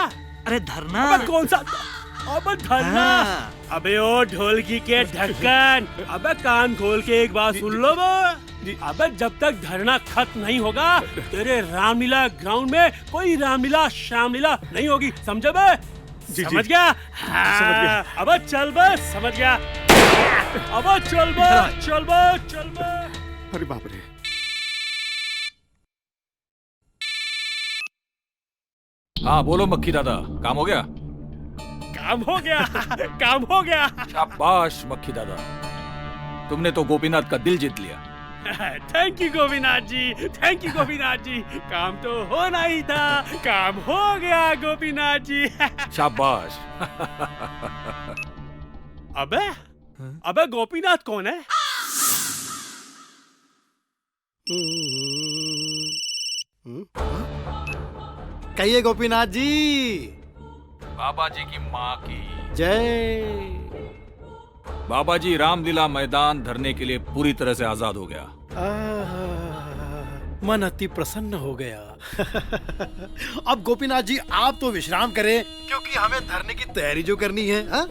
अरे धरना। अबे कौन सा? अबे धरना। अबे ओ ढोलकी के ढक्कन, अबे कान खोल के एक बात सुन लो बे। अबे जब तक धरना खत्म नहीं होगा, तेरे रामलीला ग्राउंड में कोई रामलीला शामलीला नहीं होगी, समझे बे? समझ गया? समझ गया। अब चल बे, समझ गया? अब चल बे, चल बे, चल बे। अरे बाप रे। हाँ बोलो मक्खी दादा, काम हो गया? काम हो गया, काम हो गया। शाबाश मक्खी दादा, तुमने तो गोपीनाथ का दिल जीत लिया। Thank you Gopinath ji, thank you Gopinath ji. काम तो होना ही था, काम हो गया गोपीनाथ जी। शाबाश। अबे गोपीनाथ कौन है? कहिए गोपीनाथ जी। बाबा जी की माँ की जय। बाबा जी, रामलीला मैदान धरने के लिए पूरी तरह से आजाद हो गया। मन अति प्रसन्न हो गया। अब गोपीनाथ जी आप तो विश्राम करें, क्योंकि हमें धरने की तैयारी जो करनी है। हा?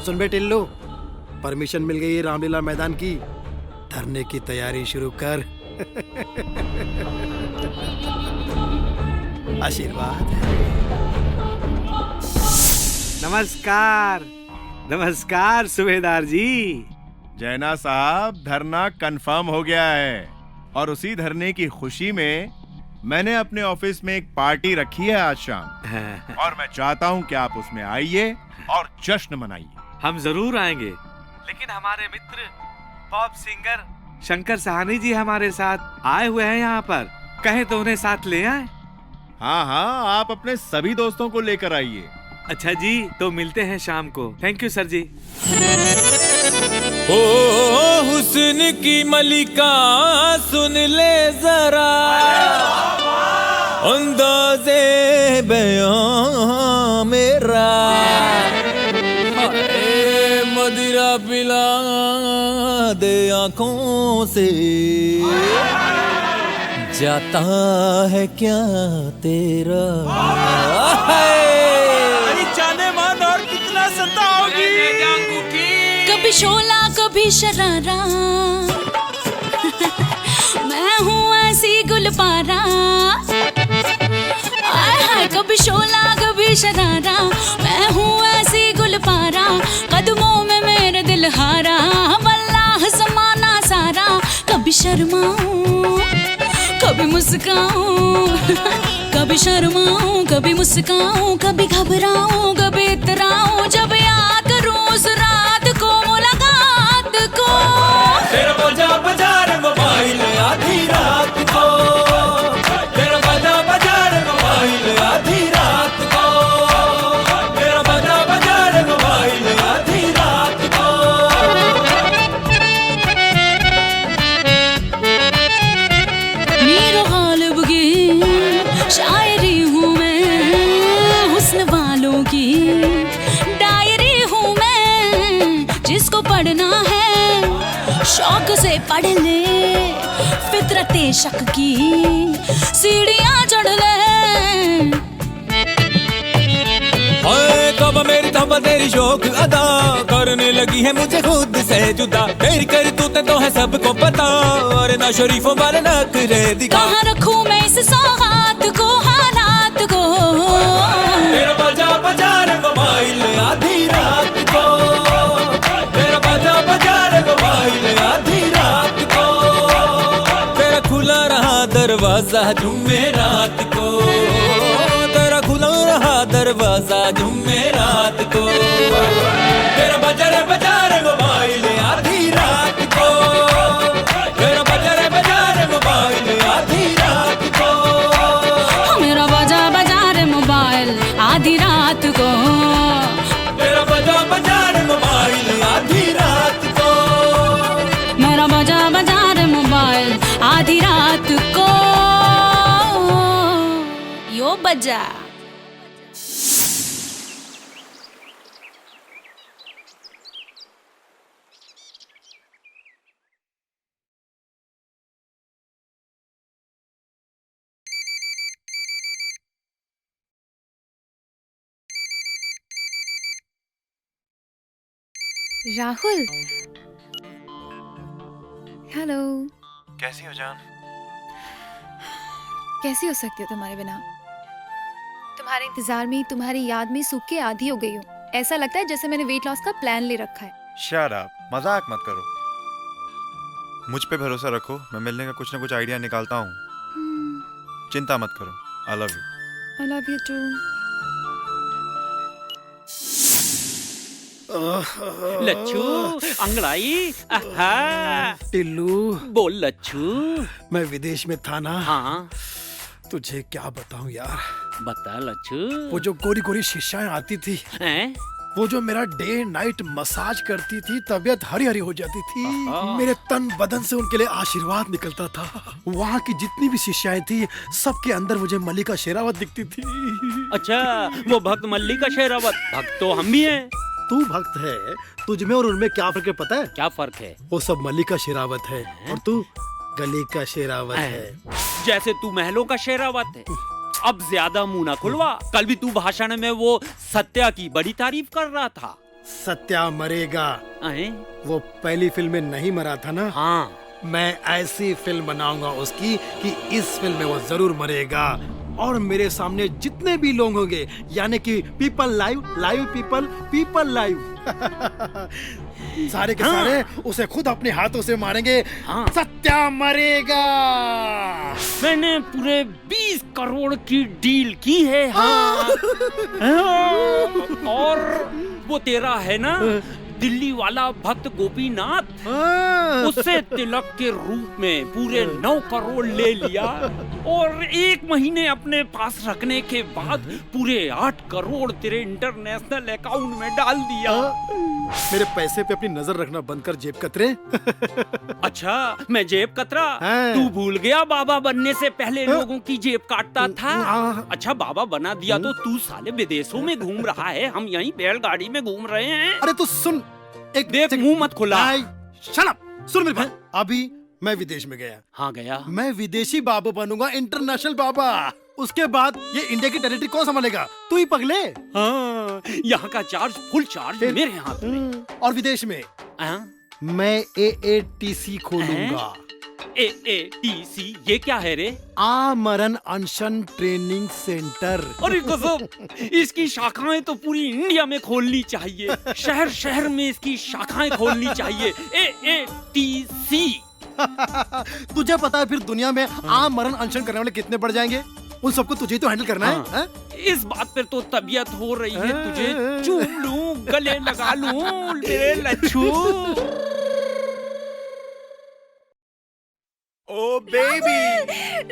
सुन बे टिल्लू, परमिशन मिल गई है रामलीला मैदान की, धरने की तैयारी शुरू कर। आशीर्वाद। नमस्कार नमस्कार सूबेदार जी। जैना साहब, धरना कंफर्म हो गया है और उसी धरने की खुशी में मैंने अपने ऑफिस में एक पार्टी रखी है आज शाम और मैं चाहता हूं कि आप उसमें आइए और जश्न मनाइए। हम जरूर आएंगे, लेकिन हमारे मित्र पॉप सिंगर शंकर सहानी जी हमारे साथ आए हुए हैं यहाँ पर, कहे तो उन्हें साथ ले आए। हाँ हाँ, आप अपने सभी दोस्तों को लेकर आइए। अच्छा जी, तो मिलते हैं शाम को। थैंक यू सर जी। ओ हुस्न की मलिका सुन ले जरा, अंदाज़े बयां मेरा, मदिरा पिला दे आंखों से, जाता है क्या तेरा। जाने मन और कितना सताओगी। कभी शोला कभी शरारा, मैं हूँ ऐसी गुलपारा। कभी शोला कभी शरारा, मैं हूँ ऐसी गुलपारा। कदमों में मेरे दिल हारा, वल्लाह समाना सारा। कभी शर्माऊं कभी मुस्काऊं, कभी शर्माऊं कभी मुस्काऊं, कभी घबराऊं कभी इतराऊं, जब याद करूं उस रात को, मुलाकात को। तेरा बजा बाजार मोबाइल आधी रात को, तेरा बजा बाजार मोबाइल आधी रात को, तेरा बजा बाजार मोबाइल आधी रात को। मीरो गालिब की शायरी हूँ मैं, हुस्न वालों की डायरी हूँ मैं। जिसको पढ़ना है शौक से पढ़ ले, फितरते शक की सीढ़ियाँ चढ़ ले। कब मेरी तब तेरी शौक अदा, करने लगी है मुझे खुद से जुदा। तेरी करतूतें तो है सबको पता, और ना शरीफों वाले नखरे दिखा। कहाँ रखूं मैं इस सौगात को, हालात को। तेरा बजा बाजार मोबाइल आधी रात को, तेरा बजा बाजार मोबाइल आधी रात को, तेरा खुला रहा दरवाजा जुमेरात को, तेरा खुला रहा दरवाजा जुमेरात को। तेरा बाजार बाजार मोबाइल आधी रात को, तेरा बाजार बाजार मोबाइल आधी रात को, मेरा बजा बाजार मोबाइल आधी रात को, तेरा बजा बाजार मोबाइल आधी रात को, मेरा बजा बाजार मोबाइल आधी रात को। यो बजा। राहुल, हेलो। कैसी हो जान? कैसी हो सकती हो तुम्हारे बिना? तुम्हारे इंतजार में, तुम्हारी याद में सूख के आधी हो गई हूँ। ऐसा लगता है जैसे मैंने वेट लॉस का प्लान ले रखा है। शट अप, मजाक मत करो। मुझ पे भरोसा रखो, मैं मिलने का कुछ ना कुछ आइडिया निकालता हूँ। चिंता मत करो। I love you. I love you too. Lachhu, अंगड़ाई, टिल्लू, बोल लच्छू। मैं विदेश में था ना। हाँ, तुझे क्या बताऊं यार। बता लच्छू। वो जो गोरी गोरी शिष्याएं आती थी, वो जो मेरा डे नाइट मसाज करती थी, तबीयत हरी हरी हो जाती थी। मेरे तन बदन से उनके लिए आशीर्वाद निकलता था। वहाँ की जितनी भी शिष्याएं थी, सबके अंदर मुझे मल्लिका शेरावत दिखती थी। अच्छा, वो भक्त मल्लिका शेरावत। भक्त तो हम भी हैं। तू भक्त है, तुझ में और उनमें क्या फर्क है पता है? क्या फर्क है? वो सब मलिका शेरावत है और तू गली का शेरावत है। जैसे तू महलों का शेरावत है। अब ज्यादा मुंह ना खुलवा। कल भी तू भाषण में वो सत्या की बड़ी तारीफ कर रहा था। सत्या मरेगा। वो पहली फिल्म में नहीं मरा था ना? हाँ। मैं ऐसी फिल्म बनाऊंगा उसकी कि इस फिल्म में वो जरूर मरेगा। और मेरे सामने जितने भी लोग होंगे, यानी कि people live, live people, people live, सारे के सारे उसे खुद अपने हाथों से मारेंगे। सत्या मरेगा। मैंने पूरे 20 करोड़ की डील की है। हाँ। और वो तेरा है ना दिल्ली वाला भक्त गोपीनाथ, उससे तिलक के रूप में पूरे 9 करोड़ ले लिया और 1 महीने अपने पास रखने के बाद पूरे 8 करोड़ तेरे इंटरनेशनल अकाउंट में डाल दिया। मेरे पैसे पे अपनी नजर रखना बंद कर जेब कतरे। अच्छा, मैं जेब कतरा? तू भूल गया बाबा बनने से पहले लोगों की जेब काटता था। अच्छा, बाबा बना दिया तो तू साले विदेशों में घूम रहा है, हम यहीं बैलगाड़ी में घूम रहे हैं। अरे तू सुन, एक देख मुंह मत खुला। शट अप, सुन मेरी बात। अभी मैं विदेश में गया। हाँ गया। मैं विदेशी बाबा बनूंगा, इंटरनेशनल बाबा। उसके बाद ये इंडिया की टेरिटरी कौन संभालेगा? तू ही पगले। हाँ, यहाँ का चार्ज फुल चार्ज मेरे हाथ में। और विदेश में मैं AATC खोलूंगा। AATC ये क्या है रे? आमरण अनशन ट्रेनिंग सेंटर। अरे गजब, इसकी शाखाएं तो पूरी इंडिया में खोलनी चाहिए। शहर शहर में इसकी शाखाएं खोलनी चाहिए। AATC। तुझे पता है फिर दुनिया में आमरण अनशन करने वाले कितने बढ़ जाएंगे? उन सबको तुझे तो हैंडल करना है। इस बात पर तो तबीयत हो रही है, तुझे चूम लूं, गले लगा लूं मेरे लच्छू। ओ बेबी।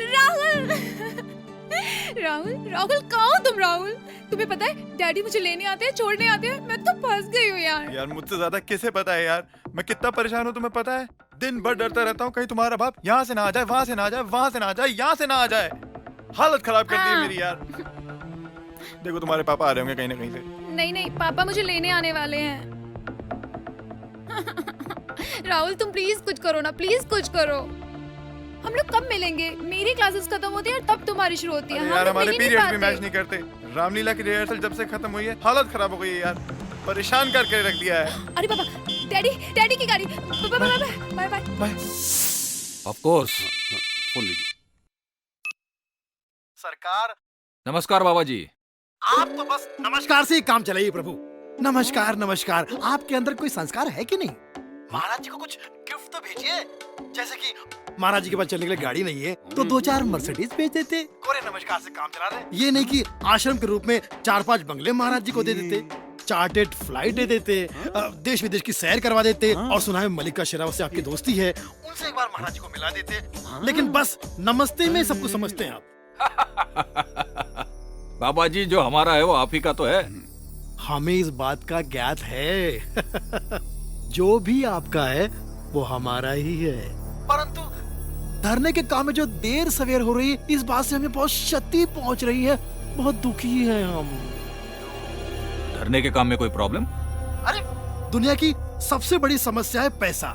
राहुल, राहुल, राहुल कहाँ हो तुम? राहुल, तुम्हें पता है डैडी मुझे लेने आते हैं, छोड़ने आते हैं, मैं तो फंस गई हूँ यार। यार मुझसे ज्यादा किसे पता है यार, मैं कितना परेशान हूँ तुम्हें पता है? दिन भर डरता रहता हूँ कहीं तुम्हारा बाप यहाँ से ना आ जाए, वहाँ से ना आ जाए, वहाँ से ना आ जाए, यहाँ से ना आ जाए। हालत खराब कर दी है मेरी यार। देखो तुम्हारे पापा आ रहे होंगे कहीं ना कहीं से। नहीं नहीं, पापा मुझे लेने आने वाले हैं। राहुल तुम प्लीज कुछ करो ना, प्लीज कुछ करो। हम लोग कब मिलेंगे? मेरी क्लासेस खत्म होती है और तब तुम्हारी शुरू होती है। यार हमारे पीरियड भी मैच नहीं करते। रामलीला की रिहर्सल जब से खत्म हुई है हालत खराब हो गई है यार, परेशान करके रख दिया है। अरे बाबा, डैडी, डैडी की गाड़ी। Bye bye bye bye. Of course. Phone लीजिए। सरकार। नमस्कार बाबा जी। आप तो बस नमस्कार से ही काम चलाइए प्रभु। नमस्कार नमस्कार। आपके अंदर कोई संस्कार है कि नहीं? महाराज जी को कुछ गिफ्ट तो भेजिए। जैसे कि महाराज जी के पास चलने के लिए गाड़ी नहीं है तो 2-4 मर्सिडीज भेज देते। कोरे नमस्कार से काम चला रहे। ये नहीं कि आश्रम के रूप में 4-5 बंगले महाराज जी को दे देते, चार्टेड फ्लाइट दे देते, देश विदेश की सैर करवा देते। और सुना है मलिका शेरावत से आपकी दोस्ती है, उनसे एक बार महाराज जी को मिला देते। लेकिन बस नमस्ते में सब कुछ समझते हैं आप। बाबा जी जो हमारा है वो आप ही का तो है। हमें इस बात का ज्ञात है। जो भी आपका है वो हमारा ही है, परंतु धरने के काम में जो देर सवेर हो रही है इस बात से हमें बहुत क्षति पहुंच रही है। बहुत दुखी हैं हम। धरने के काम में कोई प्रॉब्लम? अरे दुनिया की सबसे बड़ी समस्या है पैसा,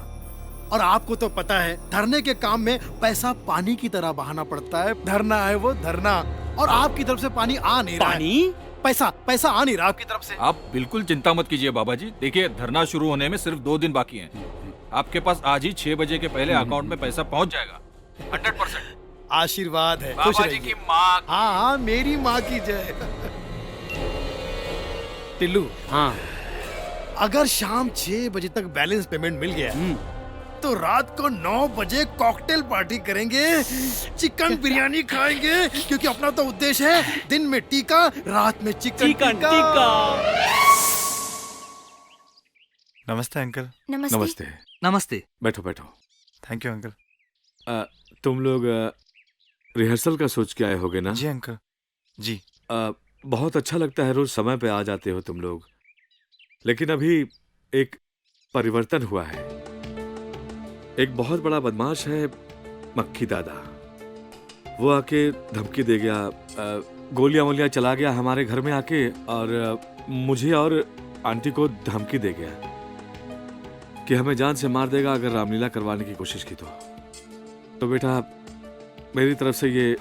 और आपको तो पता है धरने के काम में पैसा पानी की तरह बहाना पड़ता है। धरना है वो धरना, और आपकी तरफ से पानी आ नहीं रहा है। पैसा आ नहीं रहा आपकी तरफ से। आप बिल्कुल चिंता मत कीजिए बाबा जी। देखिए धरना शुरू होने में सिर्फ 2 दिन बाकी हैं। आपके पास आज ही 6 बजे के पहले अकाउंट में पैसा पहुंच जाएगा 100%। आशीर्वाद है। बाबा जी की माँ। हाँ मेरी माँ की जय। टिल्लू, हाँ अगर शाम 6 बजे तक बैलेंस पेमेंट मिल गया तो रात को 9 बजे कॉकटेल पार्टी करेंगे, चिकन बिरयानी खाएंगे, क्योंकि अपना तो उद्देश्य है दिन में टीका, रात में चिकन टीका। नमस्ते अंकल। नमस्ते। नमस्ते। नमस्ते। बैठो बैठो। Thank you uncle. तुम लोग रिहर्सल का सोच के आए होगे ना? जी अंकल जी। बहुत अच्छा लगता है रोज समय पे आ जाते हो तुम लोग, लेकिन अभी एक परिवर्तन हुआ है। एक बहुत बड़ा बदमाश है मक्खी दादा, वो आके धमकी दे गया, गोलियां वोलियां चला गया हमारे घर में आके, और मुझे और आंटी को धमकी दे गया कि हमें जान से मार देगा अगर रामलीला करवाने की कोशिश की तो बेटा मेरी तरफ से ये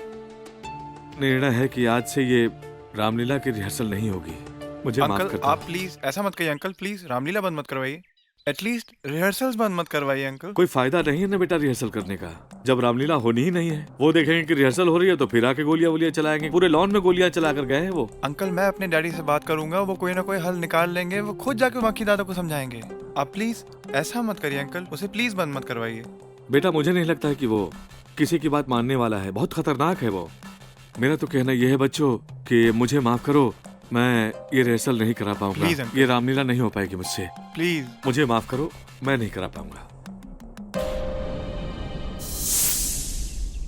निर्णय है कि आज से ये रामलीला की रिहर्सल नहीं होगी। मुझे माफ कर अंकल दो। आप प्लीज ऐसा मत कहिए अंकल, प्लीज रामलीला बंद मत करवाइए, एटलीस्ट रिहर्सल्स बंद मत करवाइए अंकल। कोई फायदा नहीं है ना बेटा रिहर्सल करने का, जब रामलीला होनी ही नहीं है। वो देखेंगे कि रिहर्सल हो रही है तो फिर आके गोलियां वोलियां चलाएंगे। पूरे लॉन में गोलियां चला कर गए हैं वो। अंकल मैं अपने डैडी से बात करूंगा, वो कोई ना कोई हल निकाल लेंगे, वो खुद जाके मक्खी दादा को समझाएंगे। आप प्लीज ऐसा मत करिए अंकल, उसे प्लीज बंद मत करवाइए। बेटा मुझे नहीं लगता है कि वो किसी की बात मानने वाला है, बहुत खतरनाक है वो। मेरा तो कहना यह है बच्चों कि मुझे माफ करो, मैं ये रिहर्सल नहीं करा पाऊंगा। Please, uncle. ये रामलीला नहीं हो पाएगी मुझसे, प्लीज मुझे माफ करो, मैं नहीं करा पाऊंगा।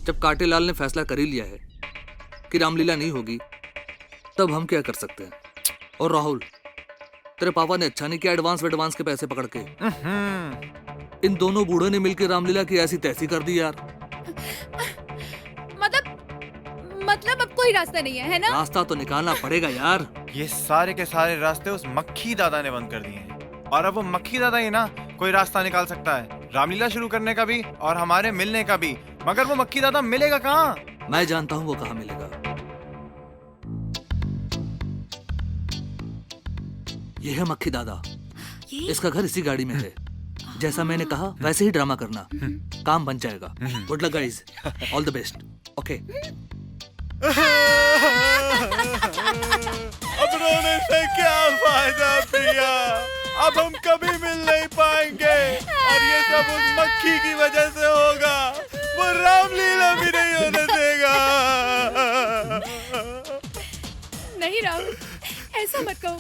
जब कांटेलाल ने फैसला कर ही लिया है कि रामलीला नहीं होगी, तब हम क्या कर सकते हैं। और राहुल, तेरे पापा ने अच्छा नहीं किया एडवांस के पैसे पकड़ के। इन दोनों बूढ़ों ने मिलकर रामलीला की ऐसी तैसी कर दी यार। मतलब अब कोई रास्ता नहीं है ना? रास्ता तो निकालना पड़ेगा यार। ये सारे के सारे रास्ते उस मक्खी दादा ने बंद कर दिए हैं, और अब वो मक्खी दादा ही ना कोई रास्ता निकाल सकता है, रामलीला शुरू करने का भी और हमारे मिलने का भी। मगर वो मक्खी दादा मिलेगा कहाँ? मैं जानता हूँ वो कहाँ मिलेगा। ये है मक्खी दादा, इसका घर इसी गाड़ी में है। जैसा मैंने कहा वैसे ही ड्रामा करना, काम बन जाएगा। Good luck guys, all the best. Okay. अब रोने से क्या फायदा प्रिया, अब हम कभी मिल नहीं पाएंगे, और ये सब उस मक्खी की वजह से होगा। वो रामलीला भी नहीं होने देगा। नहीं राहुल, ऐसा मत कहो।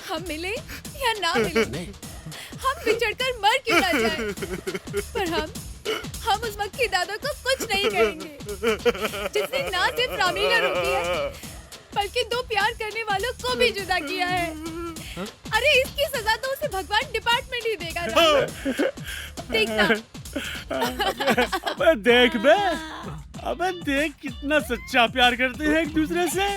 हम मिले या ना मिले, हम बिछड़कर मर क्यों ना जाए, पर हम उस मक्खी दादा को कुछ नहीं कहेंगे, जिसने ना सिर्फ रामलीला रोकी है, बल्कि दो प्यार करने वालों को भी जुदा किया है। अरे इसकी सजा तो उसे भगवान डिपार्टमेंट ही देगा राहुल। देखना। अबे देख बे, अबे देख कितना सच्चा प्यार करते हैं एक दूसरे से।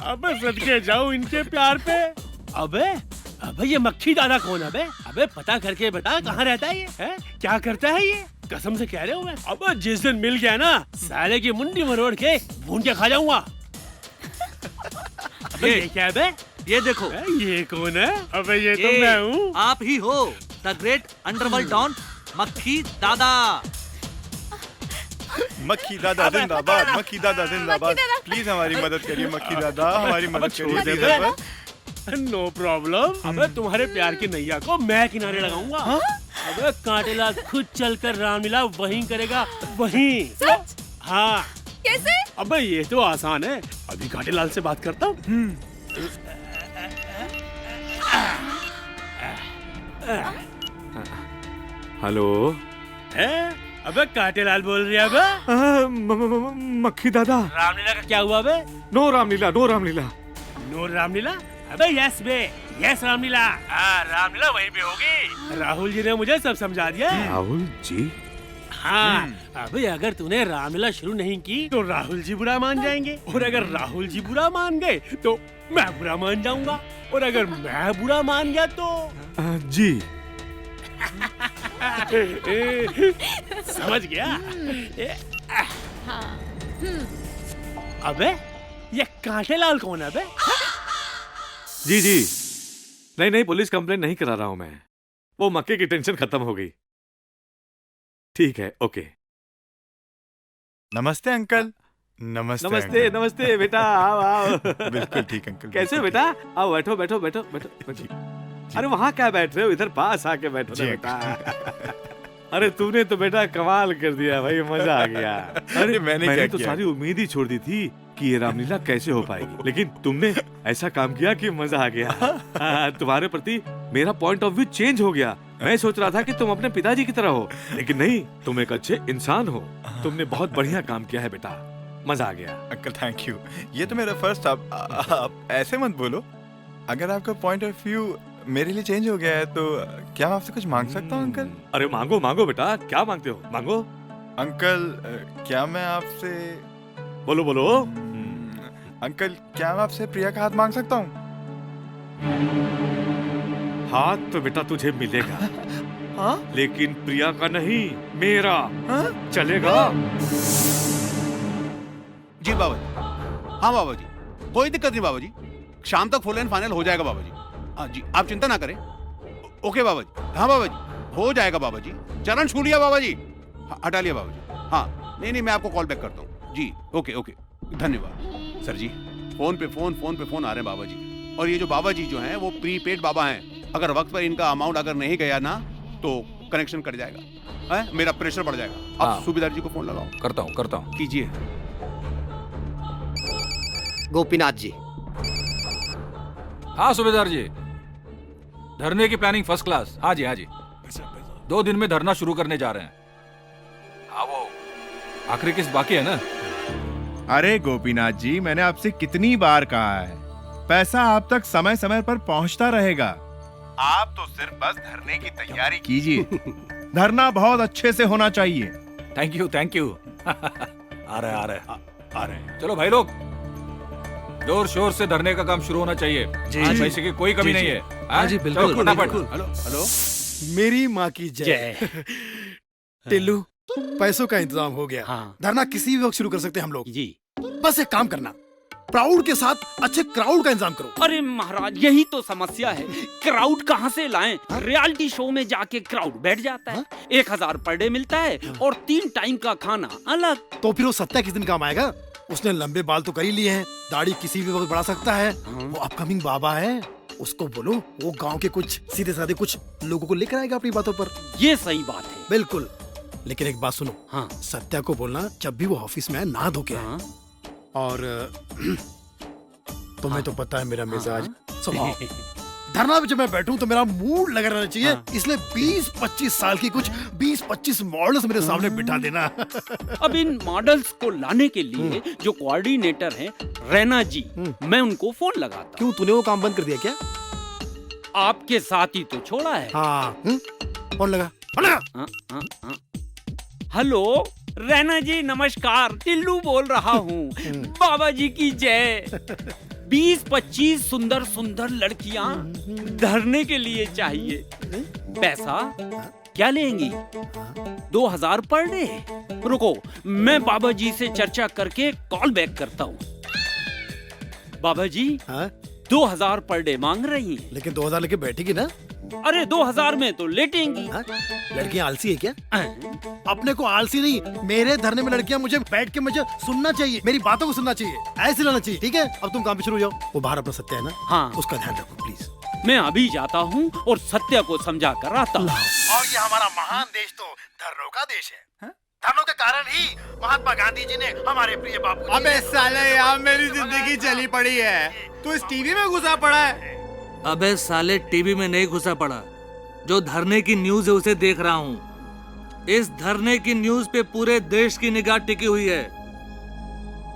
अबे सदके जाओ इनके प्यार पे। अबे ये मक्खी दादा कौन है बे? अबे पता करके बता, कहाँ रहता है ये? है क्या करता है ये? कसम से कह रहे हो मैं। अब जिस दिन मिल गया ना, साले की मुंडी मरोड़ के भून के खा जाऊंगा। अबे ये क्या है बे? ये देखो। ये कौन है? अबे ये तो मैं हूँ। आप ही हो द ग्रेट अंडरवर्ल्ड डॉन मक्खी दादा। मक्खी दादा जिंदाबाद, मक्खी दादा जिंदाबाद। प्लीज हमारी मदद करिए मक्खी दादा, हमारी मदद करिए। No problem. अबे तुम्हारे प्यार की नैया को मैं किनारे लगाऊंगा। अबे कांटेलाल खुद चलकर रामलीला वहीं करेगा, वहीं। सच? हाँ। कैसे? अबे ये तो आसान है, अभी कांटेलाल से बात करता हूँ। हेलो। अबे कांटेलाल बोल रही है बे? मक्खी दादा। रामलीला का क्या हुआ बे? No Ramlila, no Ramlila. No Ramlila? अबे यस बे, यस रामलीला। रामलीला वहीं पे होगी। राहुल जी ने मुझे सब समझा दिया। राहुल जी? हाँ। अबे अगर तूने रामलीला शुरू नहीं की तो राहुल जी बुरा मान जाएंगे, और अगर राहुल जी बुरा मान गए तो मैं बुरा मान जाऊंगा, और अगर मैं बुरा मान गया तो जी। समझ गया? अबे ये कांटेलाल कौन है बे? जी नहीं पुलिस कंप्लेंट नहीं करा रहा हूं मैं, वो मक्के की टेंशन खत्म हो गई। ठीक है, ओके। नमस्ते अंकल। नमस्ते नमस्ते अंकल। नमस्ते बेटा, आओ। बिल्कुल ठीक अंकल। कैसे हो बेटा? आओ बैठो बैठो बैठो बैठो। अरे वहाँ क्या बैठ रहे हो, इधर पास आके बैठो ना बेटा। अरे तूने तो बेटा कमाल कर दिया भाई, मजा आ गया। अरे मैंने तो सारी उम्मीद ही छोड़ दी थी कि ये रामलीला कैसे हो पाएगी, लेकिन तुमने ऐसा काम किया कि मजा आ गया। तुम्हारे प्रति मेरा पॉइंट ऑफ व्यू चेंज हो गया। मैं सोच रहा था कि तुम अपने पिताजी की तरह हो, लेकिन नहीं, तुम एक अच्छे इंसान हो। तुमने बहुत बढ़िया काम किया है बेटा, मजा आ गया। अंकल थैंक यू, ये तो मेरा फर्स्ट। आप ऐसे मत बोलो। अगर आपका पॉइंट ऑफ व्यू मेरे लिए चेंज हो गया है तो क्या मैं आपसे कुछ मांग सकता हूँ अंकल? अरे मांगो मांगो बेटा, क्या मांगते हो, मांगो। अंकल क्या मैं आपसे, बोलो बोलो। अंकल क्या मैं आपसे प्रिया का हाथ मांग सकता हूँ? हाथ तो बेटा तुझे मिलेगा, लेकिन प्रिया का नहीं, मेरा। चलेगा? जी बाबा जी। हाँ बाबा जी, कोई दिक्कत नहीं बाबा जी, शाम तक फुल एंड फाइनल हो जाएगा बाबा जी। हाँ जी, आप चिंता ना करें। ओके बाबा जी। हाँ बाबा जी, हो जाएगा बाबा जी। चरण छू लिया बाबा जी, हटा लिया बाबा जी। हाँ नहीं, मैं आपको कॉल बैक करता हूँ जी। ओके ओके, धन्यवाद सर जी। फोन पे फोन आ रहे हैं बाबा जी। और ये जो बाबा जी जो हैं वो प्रीपेड बाबा हैं, अगर वक्त पर इनका अमाउंट अगर नहीं गया ना तो कनेक्शन कट जाएगा, है? मेरा प्रेशर बढ़ जाएगा। आप सूबेदार जी को फोन लगाओ। करता हूँ। कीजिए। गोपीनाथ जी। हाँ सूबेदार जी, धरने की प्लानिंग फर्स्ट क्लास। हाँ जी 2 दिन में धरना शुरू करने जा रहे हैं। हाँ वो आखिरी किस्त बाकी है ना? अरे गोपीनाथ जी, मैंने आपसे कितनी बार कहा है, पैसा आप तक समय समय पर पहुंचता रहेगा। आप तो सिर्फ बस धरने की तैयारी कीजिए। धरना बहुत अच्छे से होना चाहिए। Thank you. आ रहे हैं। चलो भाई लोग, जोर शोर से धरने का काम शुरू होना चाहिए। आज पैसे की कोई कमी नहीं है। हाँ जी, बिल्कुल। फटाफट। हेलो। मेरी माँ की जय। टिल्लू, पैसों का इंतजाम हो गया। धरना किसी भी वक्त शुरू कर सकते हैं हम लोग जी। बस एक काम करना, प्राउड के साथ अच्छे क्राउड का इंतजाम करो। अरे महाराज, यही तो समस्या है, क्राउड कहाँ से लाएं? रियलिटी शो में जाके क्राउड बैठ जाता है, 1000 पर डे मिलता है और 3 टाइम का खाना अलग। तो फिर वो सत्या किस दिन काम आएगा? उसने लंबे बाल तो कर ही लिए हैं, दाढ़ी किसी भी वक्त बढ़ा सकता है। वो अपकमिंग बाबा है, उसको बोलो वो गांव के कुछ सीधे साधे कुछ लोगों को लेकर आएगा अपनी बातों पर। ये सही बात है। बिल्कुल, लेकिन एक बात सुनो। सत्या को बोलना जब भी वो ऑफिस में आए नहा धो के आए। और तुम्हें तो पता है मेरा मिजाज स्वभाव। धरना पे जब मैं बैठूं तो मेरा मूड लगा रहना चाहिए, इसलिए 20-25 साल की कुछ 20-25 मॉडल्स मेरे सामने बिठा देना। अब इन मॉडल्स को लाने के लिए जो कोऑर्डिनेटर हैं रैना जी, मैं उनको फोन लगाता। क्यों, तूने वो काम बंद कर दिया क्या? आपके साथ ही तो छोड़ा है। फोन लगा। हेलो रैना जी, नमस्कार, टिल्लू बोल रहा हूँ। बाबा जी की जय। 20-25 सुंदर सुंदर लड़कियां धरने के लिए चाहिए। पैसा क्या लेंगी? 2000 पर डे। रुको, मैं बाबा जी से चर्चा करके कॉल बैक करता हूँ। बाबा जी 2000 पर डे मांग रही हैं। लेकिन 2000 लेके बैठेगी ना? अरे 2000 में तो लेटेंगी। लड़कियां आलसी है क्या? अपने को आलसी नहीं, मेरे धरने में लड़कियां मुझे बैठ के मुझे सुनना चाहिए, मेरी बातों को सुनना चाहिए, ऐसे लाना चाहिए। ठीक है, अब तुम काम पे शुरू हो जाओ। वो बाहर अपना सत्या है ना? हाँ, उसका ध्यान रखो प्लीज। मैं अभी जाता हूँ और सत्या को समझा कर आता हूँ। और ये हमारा महान देश तो धरनों का देश है। धरनों के कारण ही महात्मा गांधी जी ने हमारे प्रिय बापू। अबे साले यार, मेरी जिंदगी चली पड़ी है, तू इस टीवी में घुसा पड़ा है। अबे साले, टीवी में नहीं घुसा पड़ा, जो धरने की न्यूज है उसे देख रहा हूँ। इस धरने की न्यूज पे पूरे देश की निगाह टिकी हुई है।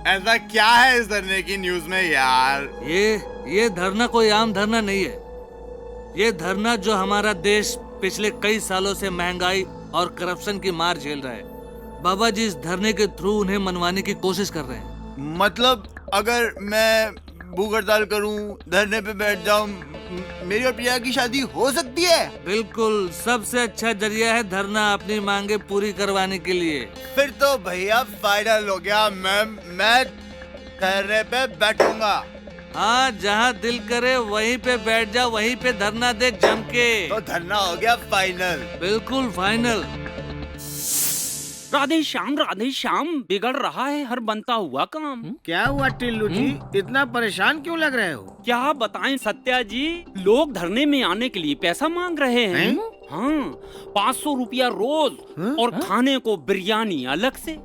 ऐसा क्या है इस धरने की न्यूज में यार? ये धरना कोई आम धरना नहीं है। ये धरना जो हमारा देश पिछले कई सालों से महंगाई और करप्शन की मार झेल रहा है, बाबा जी इस धरने के थ्रू उन्हें मनवाने की कोशिश कर रहे हैं। मतलब अगर मैं भूख हड़ताल करूं, धरने पे बैठ जाऊं, मेरी और प्रिया की शादी हो सकती है? बिल्कुल, सबसे अच्छा जरिया है धरना अपनी मांगे पूरी करवाने के लिए। फिर तो भैया फाइनल हो गया, मैं धरने पे बैठूंगा। हाँ, जहाँ दिल करे वहीं पे बैठ जा, वहीं पे धरना दे जम के। तो धरना हो गया फाइनल? बिल्कुल फाइनल। राधे श्याम, बिगड़ रहा है हर बनता हुआ काम। क्या हुआ टिल्लू जी, इतना परेशान क्यों लग रहे हो? क्या बताएं सत्या जी, लोग धरने में आने के लिए पैसा मांग रहे हैं। हाँ, 500 रुपया रोज और खाने को बिरयानी अलग से,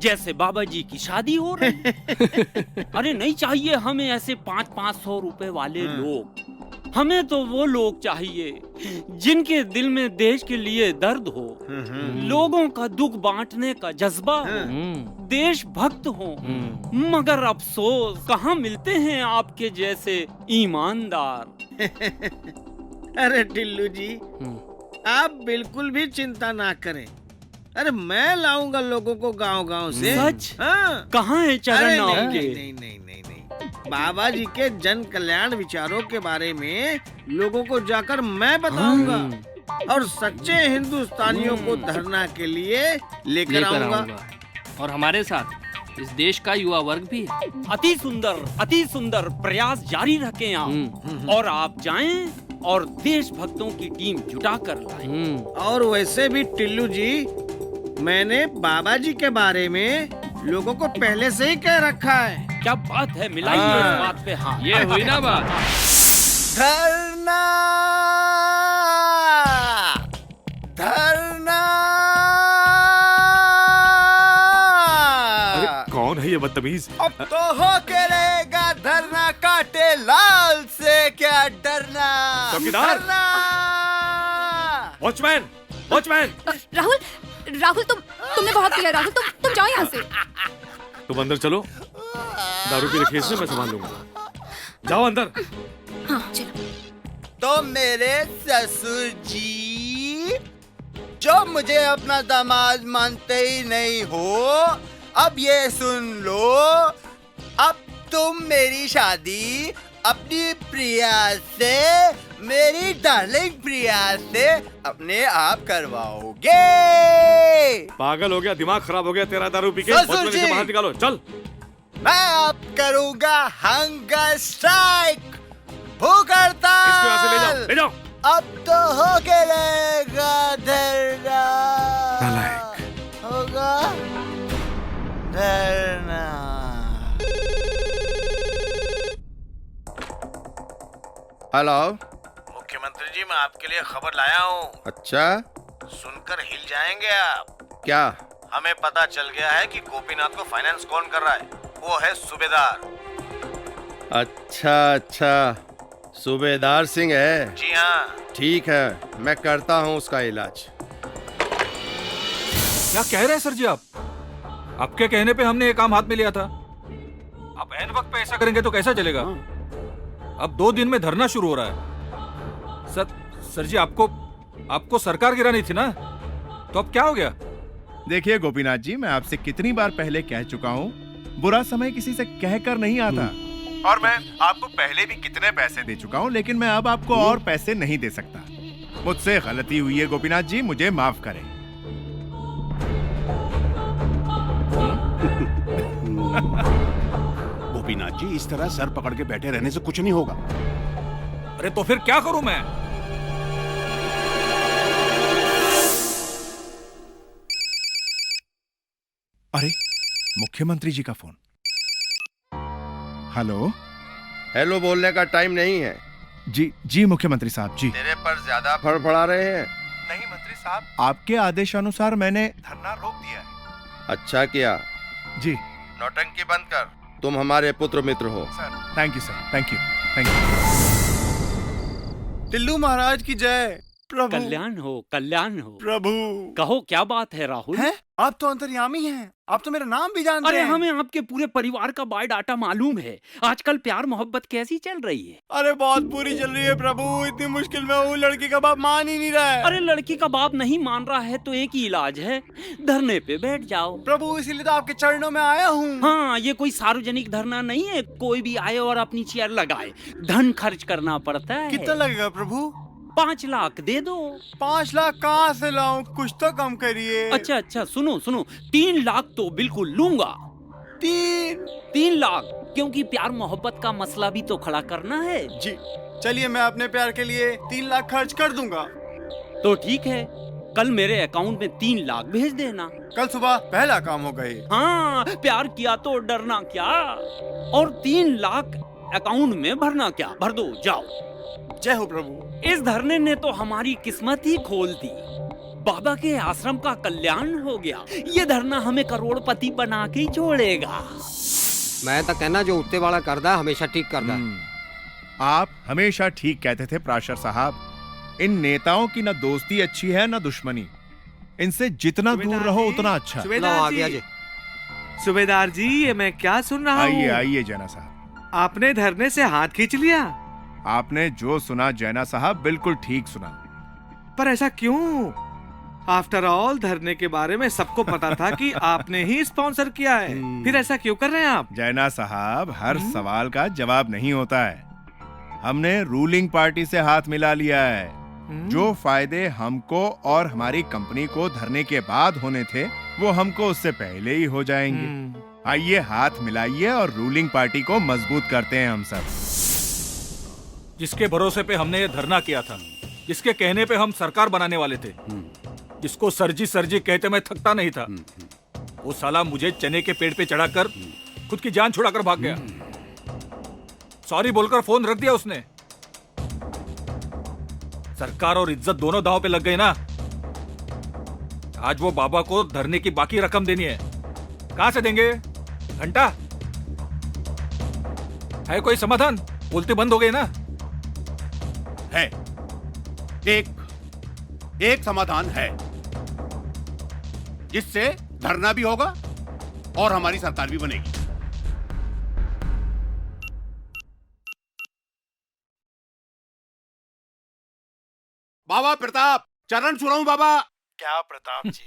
जैसे बाबा जी की शादी हो रही। अरे नहीं चाहिए हमें ऐसे 500-500 रुपए वाले लोग। हमें तो वो लोग चाहिए जिनके दिल में देश के लिए दर्द हो, लोगों का दुख बांटने का जज्बा हो, देशभक्त हो। मगर अफसोस, कहाँ मिलते हैं आपके जैसे ईमानदार। अरे टिल्लू जी, आप बिल्कुल भी चिंता ना करें। अरे मैं लाऊंगा लोगों को गांव-गांव से। सच? हाँ। कहाँ है चरण आपके? नहीं। बाबा जी के जन कल्याण विचारों के बारे में लोगों को जाकर मैं बताऊंगा और सच्चे हिंदुस्तानियों को धरना के लिए लेकर आऊंगा। और हमारे साथ इस देश का युवा वर्ग भी है। अति सुंदर प्रयास जारी रखें आप, और आप जाएं और देशभक्तों की टीम जुटा कर लाएं। और वैसे भी टिल्लू जी, मैंने बाबा जी के बारे में लोगों को पहले से ही कह रखा है। क्या बात है, मिलाइए इस बात पे। हाँ, ये हुई ना बात। धरना धरना। अरे कौन है ये बदतमीज? अब तो हो के रहेगा धरना, काटे लाल से क्या डरना। चौकीदार, वॉचमैन, वॉचमैन। राहुल तुमने बहुत किया। राहुल तुम जाओ यहाँ से। तुम अंदर चलो, दारू के केस में मैं संभाल लूंगा। जाओ अंदर। हाँ चलो। तो मेरे ससुर जी, जो मुझे अपना दामाद मानते ही नहीं हो, अब ये सुन लो, अब तुम मेरी शादी अपनी प्रिया से, मेरी डार्लिंग प्रिया से अपने आप करवाओगे। पागल हो गया, दिमाग खराब हो गया तेरा दारू पी के। ससुर जी, से बाहर निकालो, चल। मैं अब करूंगा हंगर स्ट्राइक, भूख हड़ताल। इसको यहाँ से ले जाओ, ले जाओ। अब तो हो के रहेगा धरना, होगा धरना। हेलो मुख्यमंत्री जी, मैं आपके लिए खबर लाया हूँ। अच्छा, सुनकर हिल जाएंगे आप। क्या? हमें पता चल गया है कि गोपीनाथ को फाइनेंस कौन कर रहा है। वो है सूबेदार। अच्छा, सूबेदार सिंह है। जी हाँ। ठीक है, मैं करता हूँ उसका इलाज। क्या कह रहे हैं सर जी आप? आपके कहने पे हमने ये काम हाथ में लिया था। आप ऐन वक्त पे ऐसा करेंगे तो कैसा चलेगा? अब 2 दिन में धरना शुरू हो रहा है। सर जी, आपको सरकार गिरानी थी ना, तो अब क्या हो गया? देखिए गोपीनाथ जी, मैं आपसे कितनी बार पहले कह चुका हूँ, बुरा समय किसी से कहकर नहीं आता। और मैं आपको पहले भी कितने पैसे दे चुका हूँ, लेकिन मैं अब आपको और पैसे नहीं दे सकता। मुझसे गलती हुई है गोपीनाथ जी, मुझे माफ करें। गोपीनाथ जी, इस तरह सर पकड़ के बैठे रहने से कुछ नहीं होगा। अरे तो फिर क्या करूं मैं? अरे मुख्यमंत्री जी का फोन। हेलो। हेलो बोलने का टाइम नहीं है। जी मुख्यमंत्री साहब जी। तेरे पर ज्यादा फड़फड़ा रहे हैं। नहीं मंत्री साहब, आपके आदेशानुसार मैंने धरना रोक दिया है। अच्छा किया जी। नौटंकी बंद कर, तुम हमारे पुत्र मित्र हो। Sir thank you sir, thank you. Tillu Maharaj की जय। प्रभु कल्याण हो प्रभु। कहो क्या बात है राहुल? हैं? आप तो अंतर्यामी हैं, आप तो मेरा नाम भी जानते हैं। अरे हमें आपके पूरे परिवार का बायोडाटा मालूम है। आजकल प्यार मोहब्बत कैसी चल रही है? अरे बहुत बुरी चल रही है प्रभु, इतनी मुश्किल में हूँ, लड़की का बाप मान ही नहीं रहा है। अरे लड़की का बाप नहीं मान रहा है तो एक ही इलाज है, धरने पे बैठ जाओ। प्रभु इसीलिए तो आपके चरणों में आया हूँ। हाँ, ये कोई सार्वजनिक धरना नहीं है, कोई भी आए और अपनी चेयर लगाए। धन खर्च करना पड़ता है। कितना लगेगा प्रभु? 5 लाख दे दो। 5 लाख कहाँ से लाऊं? कुछ तो कम करिए। अच्छा, सुनो 3 लाख तो बिल्कुल लूंगा। 3 लाख, क्योंकि प्यार मोहब्बत का मसला भी तो खड़ा करना है। जी चलिए, मैं अपने प्यार के लिए 3 लाख खर्च कर दूंगा। तो ठीक है, कल मेरे अकाउंट में 3 लाख भेज देना। कल सुबह पहला काम हो गए। हाँ, प्यार किया तो डरना क्या, और 3 लाख अकाउंट में भरना क्या, भर दो, जाओ। जय हो प्रभु। इस धरने ने तो हमारी किस्मत ही खोल दी। बाबा के आश्रम का कल्याण हो गया। ये धरना हमें करोड़पति बना के ही छोड़ेगा। मैं तो कहना जो उत्ते वाला करदा हमेशा ठीक करदा। आप हमेशा ठीक कहते थे प्राशर साहब। इन नेताओं की न दोस्ती अच्छी है न दुश्मनी। इनसे जितना दूर रहो उतना अच्छा। सुबेदार जी, ये मैं क्या सुन रहा हूँ? आइए जैना साहब। आपने धरने से हाथ खींच लिया। आपने जो सुना जैना साहब, बिल्कुल ठीक सुना। पर ऐसा क्यों? आफ्टर ऑल धरने के बारे में सबको पता था कि आपने ही स्पॉन्सर किया है, फिर ऐसा क्यों कर रहे हैं आप? जैना साहब, हर सवाल का जवाब नहीं होता है। हमने रूलिंग पार्टी से हाथ मिला लिया है। जो फायदे हमको और हमारी कंपनी को धरने के बाद होने थे, वो हमको उससे पहले ही हो जाएंगे। आइए हाथ मिलाइए और रूलिंग पार्टी को मजबूत करते हैं हम सब। जिसके भरोसे पे हमने ये धरना किया था, जिसके कहने पे हम सरकार बनाने वाले थे, जिसको सरजी सरजी कहते मैं थकता नहीं था, वो साला मुझे चने के पेड़ पे चढ़ाकर खुद की जान छुड़ाकर भाग गया। सॉरी बोलकर फोन रख दिया उसने। सरकार और इज्जत दोनों दांव पे लग गए ना। आज वो बाबा को धरने की बाकी रकम देनी है, कहां से देंगे? घंटा है कोई समाधान? बोलते बंद हो गए ना। है एक समाधान है, जिससे धरना भी होगा और हमारी सरकार भी बनेगी। बाबा प्रताप, चरण छू बाबा। क्या प्रताप जी?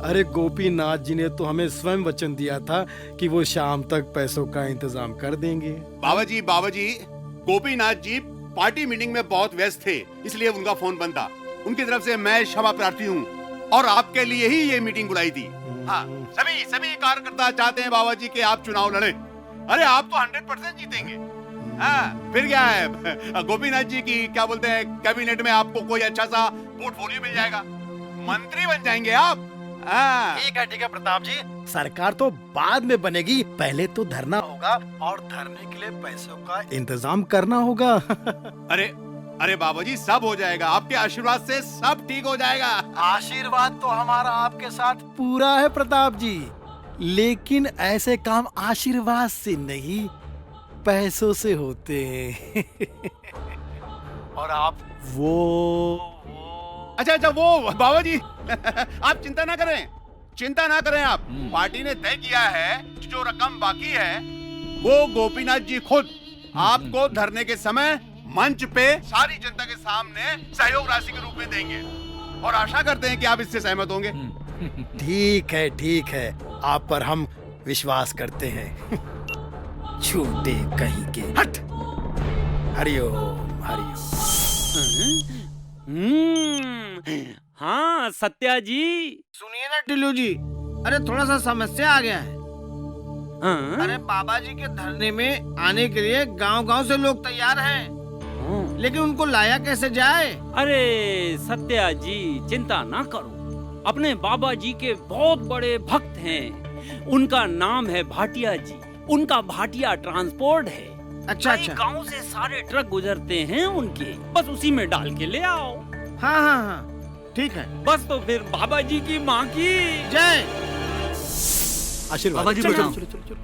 अरे गोपीनाथ जी ने तो हमें स्वयं वचन दिया था कि वो शाम तक पैसों का इंतजाम कर देंगे। बाबा जी गोपीनाथ जी पार्टी मीटिंग में बहुत व्यस्त थे, इसलिए उनका फोन बंद था। उनकी तरफ से मैं क्षमा प्रार्थी हूँ और आपके लिए ही ये मीटिंग बुलाई थी। हाँ, सभी कार्यकर्ता चाहते हैं बाबा जी कि आप चुनाव लड़े। अरे आप तो 100% जीतेंगे। हाँ, फिर क्या है, गोपीनाथ जी की क्या बोलते हैं, कैबिनेट में आपको कोई अच्छा सा पोर्टफोलियो मिल जाएगा, मंत्री बन जाएंगे आप। ठीक है प्रताप जी, सरकार तो बाद में बनेगी, पहले तो धरना होगा और धरने के लिए पैसों का इंतजाम करना होगा। अरे बाबा जी, सब हो जाएगा, आपके आशीर्वाद से सब ठीक हो जाएगा। आशीर्वाद तो हमारा आपके साथ पूरा है प्रताप जी, लेकिन ऐसे काम आशीर्वाद से नहीं, पैसों से होते हैं। और आप वो अच्छा वो बाबा जी आप चिंता ना करें आप। पार्टी ने तय किया है जो रकम बाकी है वो गोपीनाथ जी खुद आपको धरने के समय मंच पे सारी जनता के सामने सहयोग राशि के रूप में देंगे और आशा करते हैं कि आप इससे सहमत होंगे। ठीक है, आप पर हम विश्वास करते हैं। झूठे कहीं के। हट। हरिओम। हाँ सत्या जी। सुनिए ना टिल्लू जी, अरे थोड़ा सा समस्या आ गया है। अरे बाबा जी के धरने में आने के लिए गांव-गांव से लोग तैयार हैं, लेकिन उनको लाया कैसे जाए? अरे सत्या जी चिंता ना करो, अपने बाबा जी के बहुत बड़े भक्त हैं, उनका नाम है भाटिया जी, उनका भाटिया ट्रांसपोर्ट है। अच्छा। गांव से सारे ट्रक गुजरते हैं उनके, बस उसी में डाल के ले आओ। हाँ, ठीक है। बस तो फिर बाबा जी की माँ की जय। आशीर्वाद। बाबा जी चलो।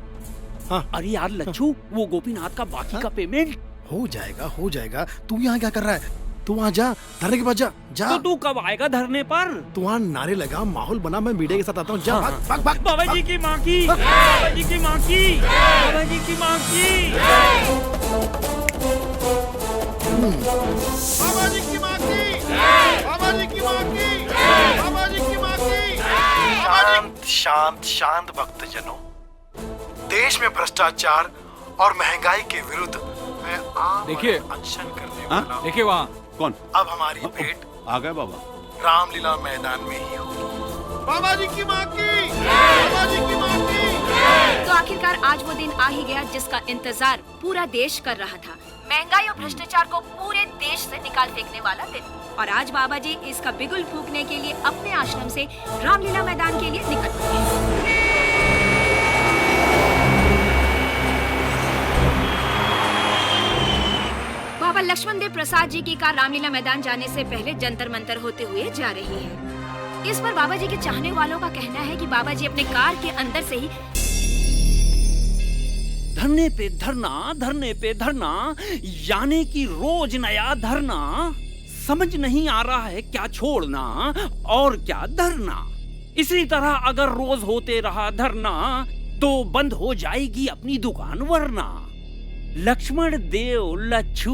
हाँ। अरे यार लच्छू, वो गोपीनाथ का बाकी का पेमेंट हो जाएगा। तू यहाँ क्या कर रहा है? तू वहाँ जा, धरने के पास जा। तो तू कब आएगा धरने पर? तू वहाँ नारे लगा, माहौल बना, मैं मीडिया के साथ आता हूँ। जा, भाग। बाबा जी की माँ की, बाबा जी की माँ की, बाबा जी की माँ की, बाबा जी की माँ की, बाबा जी की माँ की, बाबा जी की माँ की। शांत भक्तजनों, देश में भ्रष्टाचार और महंगाई के विरुद्ध मैं देखिए अनशन करने वाला हूं। देखिए वहाँ कौन? अब हमारी भेंट आ गए बाबा, रामलीला मैदान में ही होगी। बाबा जी की माँ की, बाबा जी की माँ की। तो आखिरकार आज वो दिन आ ही गया जिसका इंतजार पूरा देश कर रहा था, महंगाई और भ्रष्टाचार को पूरे देश से निकाल फेंकने वाला दिन। और आज बाबा जी इसका बिगुल फूंकने के लिए अपने आश्रम से रामलीला मैदान के लिए निकल पड़े। बाबा लक्ष्मण देव प्रसाद जी की कार रामलीला मैदान जाने से पहले जंतर मंतर होते हुए जा रही है। इस पर बाबा जी के चाहने वालों का कहना है कि बाबा जी अपने कार के अंदर से ही धरने पे धरना, यानी कि रोज नया धरना। समझ नहीं आ रहा है क्या छोड़ना और क्या धरना। इसी तरह अगर रोज होते रहा धरना तो बंद हो जाएगी अपनी दुकान, वरना लक्ष्मण देव लच्छू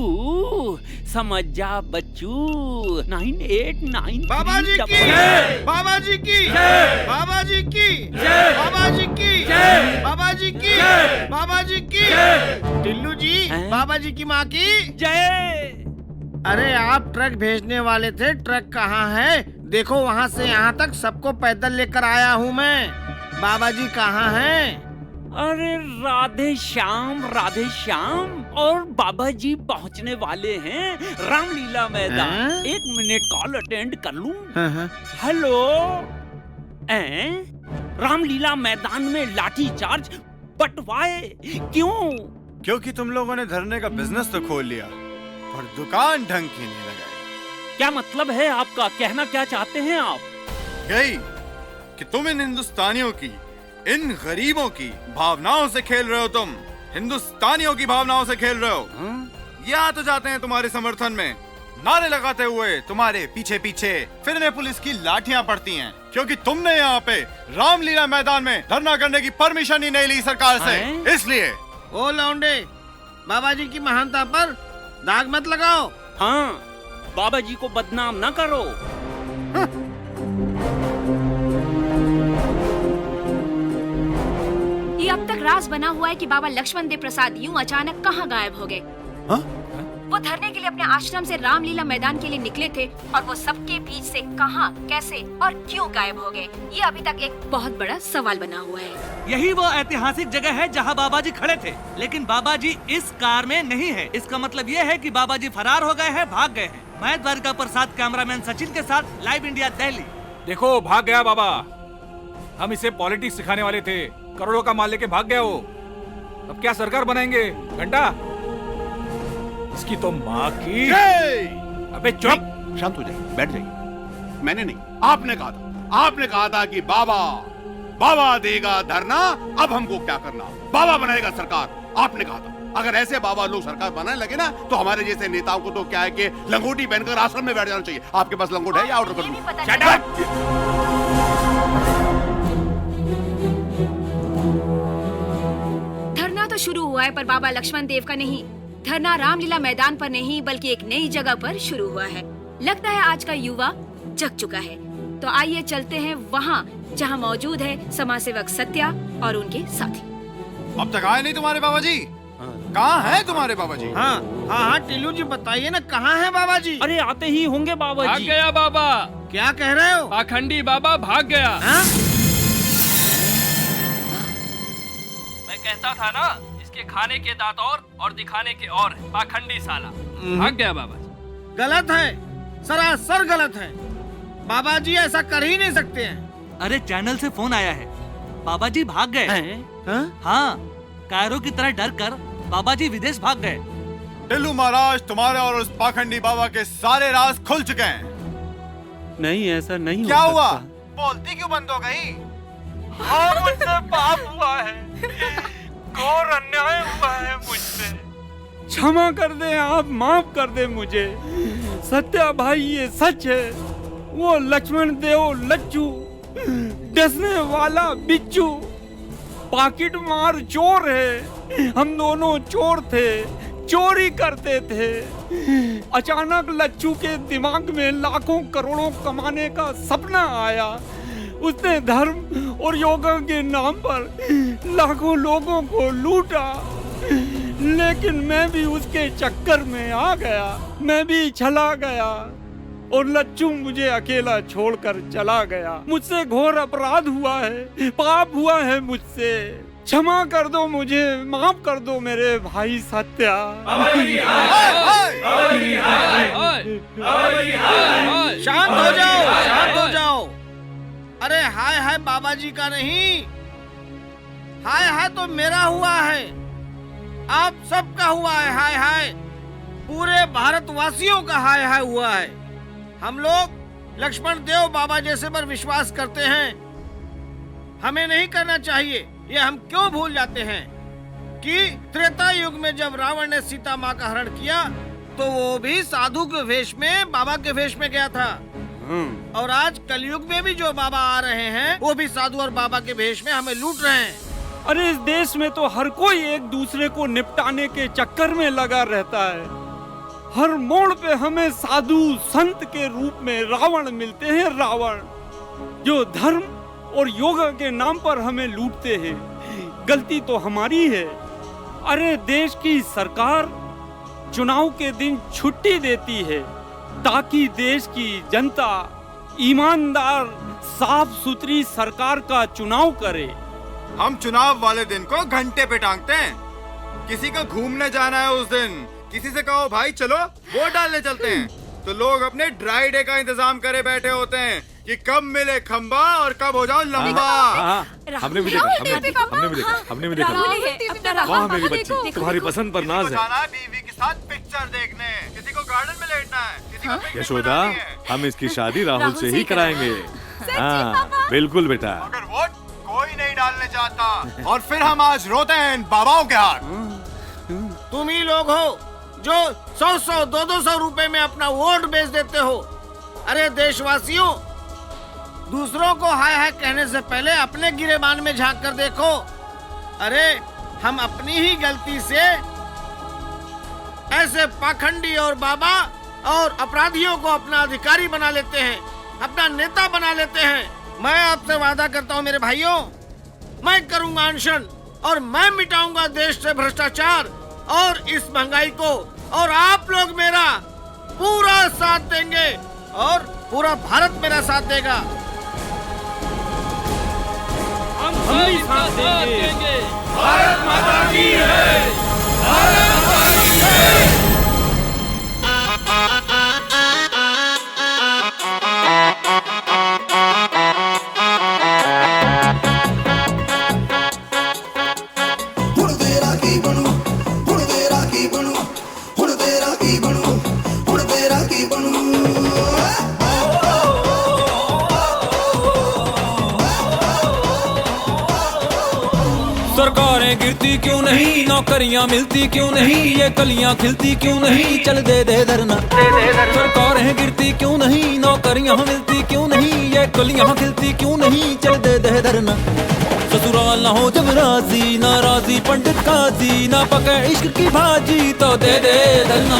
समझ जा बच्चू 9893 बाबा जी की बाबा जी की बाबा जी की बाबा जी की बाबा जी की बाबा जी की टिल्लू जी बाबा जी की माँ की जय। अरे आप ट्रक भेजने वाले थे, ट्रक कहाँ है? देखो वहाँ से यहाँ तक सबको पैदल लेकर आया हूँ मैं। बाबा जी कहाँ हैं? अरे राधे श्याम और बाबा जी पहुँचने वाले हैं रामलीला मैदान। 1 मिनट कॉल अटेंड कर लूं? हेलो रामलीला मैदान में लाठी चार्ज बटवाए क्यों? क्योंकि तुम लोगों ने धरने का बिजनेस तो खोल लिया पर दुकान ढंग की नहीं लगाई। क्या मतलब है आपका? कहना क्या चाहते हैं आप? यही कि तुम इन हिंदुस्तानियों की, इन गरीबों की भावनाओं से खेल रहे हो। तुम हिंदुस्तानियों की भावनाओं से खेल रहे हो। ये आ तो जाते हैं तुम्हारे समर्थन में, नारे लगाते हुए तुम्हारे पीछे पीछे, फिर इन्हें पुलिस की लाठियां पड़ती हैं क्योंकि तुमने यहाँ पे रामलीला मैदान में धरना करने की परमिशन ही नहीं ली सरकार से। इसलिए ओ लौंडे, बाबा जी की महानता पर दाग मत लगाओ। हाँ, बाबा जी को बदनाम ना करो। ये अब तक राज बना हुआ है कि बाबा लक्ष्मण देव प्रसाद यूं अचानक कहाँ गायब हो गए। वो धरने के लिए अपने आश्रम से रामलीला मैदान के लिए निकले थे और वो सबके बीच से कहाँ, कैसे और क्यों गायब हो गए, ये अभी तक एक बहुत बड़ा सवाल बना हुआ है। यही वो ऐतिहासिक जगह है जहां बाबा जी खड़े थे, लेकिन बाबा जी इस कार में नहीं है। इसका मतलब ये है कि बाबा जी फरार हो गए हैं, भाग गए हैं। मैं द्वारका प्रसाद, कैमरामैन सचिन के साथ लाइव इंडिया दिल्ली। देखो भाग गया बाबा, हम इसे पॉलिटिक्स सिखाने वाले थे, करोड़ों का माल लेके भाग गया वो। अब क्या सरकार बनाएंगे? घंटा इसकी तो माँ की। अबे चुप, शांत हो जाइए, बैठ जाइए। मैंने नहीं, आपने कहा था, आपने कहा था कि बाबा देगा धरना, अब हमको क्या करना? बाबा बनाएगा सरकार, आपने कहा था। अगर ऐसे बाबा लोग सरकार बनाने लगे ना तो हमारे जैसे नेताओं को तो क्या है कि लंगोटी पहनकर आश्रम में बैठ जाना चाहिए। आपके पास लंगोट है या ऑर्डर कर दूं? Shut up! धरना तो शुरू हुआ है पर बाबा लक्ष्मण देव का नहीं। धरना रामलीला मैदान पर नहीं बल्कि एक नई जगह पर शुरू हुआ है। लगता है आज का युवा जग चुका है। तो आइए चलते हैं वहाँ जहाँ मौजूद है समाज सेवक सत्या और उनके साथी। अब तक आए नहीं तुम्हारे बाबा जी? कहाँ हैं तुम्हारे बाबा जी? हाँ टिल्लू जी बताइए ना, कहाँ हैं बाबा जी? अरे आते ही होंगे बाबा भाग जी। गया बाबा। क्या कह रहे हो? पाखंडी बाबा भाग गया। मैं कहता था ना, इसके खाने के दांत और दिखाने के और। पाखंडी साला भाग गया बाबा जी। गलत है, सरासर गलत है। बाबा जी ऐसा कर ही नहीं सकते हैं। अरे चैनल से फोन आया है, बाबा जी भाग गए। हाँ, कायरो की तरह डर कर बाबा जी विदेश भाग गए। टिल्लू महाराज, तुम्हारे और उस पाखंडी बाबा के सारे राज खुल चुके हैं। नहीं, ऐसा नहीं। क्या हुआ? बोलती क्यों बंद हो गई? हाँ, मुझसे पाप हुआ है, घोर अन्याय हुआ है मुझसे। क्षमा कर दे आप, माफ कर दे मुझे। सत्या भाई ये सच है, वो लक्ष्मण देव लच्चू, डसने वाला बिच्छू, पाकिट मार चोर है। हम दोनों चोर थे, चोरी करते थे। अचानक लच्चू के दिमाग में लाखों करोड़ों कमाने का सपना आया। उसने धर्म और योगा के नाम पर लाखों लोगों को लूटा, लेकिन मैं भी उसके चक्कर में आ गया। मैं भी चला गया और लच्चू मुझे अकेला छोड़कर चला गया। मुझसे घोर अपराध हुआ है, पाप हुआ है मुझसे। क्षमा कर दो मुझे, माफ कर दो मेरे भाई सत्या। शांत हो जाओ, शांत हो जाओ। अरे हाय हाय बाबा जी का नहीं, हाय हाय तो मेरा हुआ है, आप सबका हुआ है। हाय हाय पूरे भारतवासियों का हाय हाय हुआ है। हम लोग लक्ष्मण देव बाबा जैसे पर विश्वास करते हैं। हमें नहीं करना चाहिए। ये हम क्यों भूल जाते हैं कि त्रेता युग में जब रावण ने सीता माँ का हरण किया तो वो भी साधु के वेश में, बाबा के वेश में गया था। और आज कलयुग में भी जो बाबा आ रहे हैं वो भी साधु और बाबा के वेश में हमें लूट रहे हैं। अरे इस देश में तो हर कोई एक दूसरे को निपटाने के चक्कर में लगा रहता है। हर मोड़ पे हमें साधु संत के रूप में रावण मिलते हैं, रावण, जो धर्म और योगा के नाम पर हमें लूटते हैं। गलती तो हमारी है। अरे देश की सरकार चुनाव के दिन छुट्टी देती है ताकि देश की जनता ईमानदार साफ सुथरी सरकार का चुनाव करे। हम चुनाव वाले दिन को घंटे पे टांगते हैं। किसी को घूमने जाना है उस दिन, किसी से कहो भाई चलो वोट डालने चलते हैं, तो लोग अपने ड्राई डे का इंतजाम करे बैठे होते हैं कि कब मिले खंबा और कब हो जाओ लंबा। हमने भी देखा, हमने भी देखा। वाह मेरी बच्ची, तुम्हारी पसंद पर नाज है। बीवी के साथ पिक्चर देखने, किसी को गार्डन में लेटना है, किसी को पिकनिक यशोदा, मनानी है। हम इसकी शादी राहुल से ही कराएंगे। हाँ बिल्कुल बेटा। अगर वोट कोई नहीं डालने चाहता और फिर हम आज रोते हैं इन बाबाओं के हाथ। तुम ही लोग हो जो 100-100, 200 रुपए में अपना वोट बेच देते हो। अरे देशवासियों, दूसरों को हाय हाय कहने से पहले अपने गिरेबान में झांक कर देखो। अरे हम अपनी ही गलती से ऐसे पाखंडी और बाबा और अपराधियों को अपना अधिकारी बना लेते हैं, अपना नेता बना लेते हैं। मैं आपसे वादा करता हूँ मेरे भाइयों, मैं करूंगा अनशन और मैं मिटाऊंगा देश से भ्रष्टाचार और इस महंगाई को, और आप लोग मेरा पूरा साथ देंगे और पूरा भारत मेरा साथ देगा। हम भी साथ देंगे। भारत माता की है, भारत माता की है। सरकारें गिरती क्यों नहीं, नौकरियां मिलती क्यों नहीं, ये कलियां खिलती क्यों नहीं, चल दे दे धरना। सरकारें गिरती क्यों नहीं, नौकरियां मिलती क्यों नहीं, ये कलियां खिलती क्यों नहीं, चल दे दे धरना। ससुराल ना हो जब राजी, ना राजी पंडित काजी, ना पके इश्क की भाजी, तो दे दे धरना।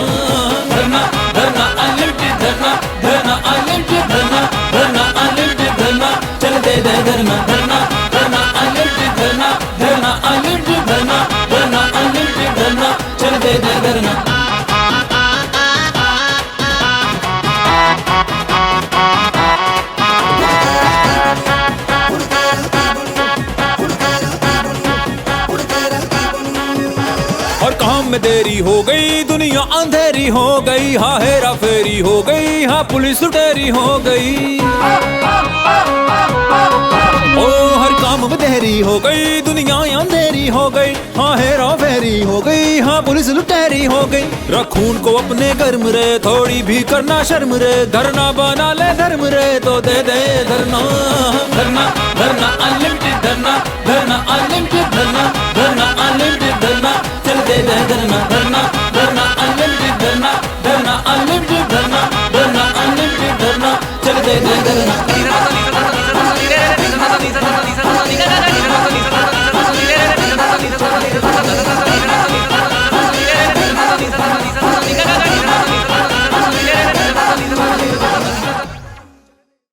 धरना धरना अनलिमिटेड धरना, धरना अनलिमिटेड धरना, धरना अनलिमिटेड धरना, चल दे दे धरना। धरना धरना अनलिमिटेड धरना, धरना अनलिमिटेड धरना, धरना अनलिमिटेड धरना, चल दे दे धरना। और काम में देरी हो गई, दुनिया अंधेरी हो गई, हाँ हेरा फेरी हो गई, हाँ पुलिस लुटेरी हो गई। ओ हर काम में देरी हो गई, दुनिया अंधेरी हो गई, हाँ हेरा फेरी हो गई, हाँ पुलिस लुटेरी हो गई। रखून को अपने गर्म रे, थोड़ी भी करना शर्म रे, धरना बना ले धर्म रे, तो दे दे धरना। धरना धरना अनलिमिटेड धरना, धरना अनलिमिटेड धरना, धरना अनलिमिटेड धरना, चल दे दे धरना।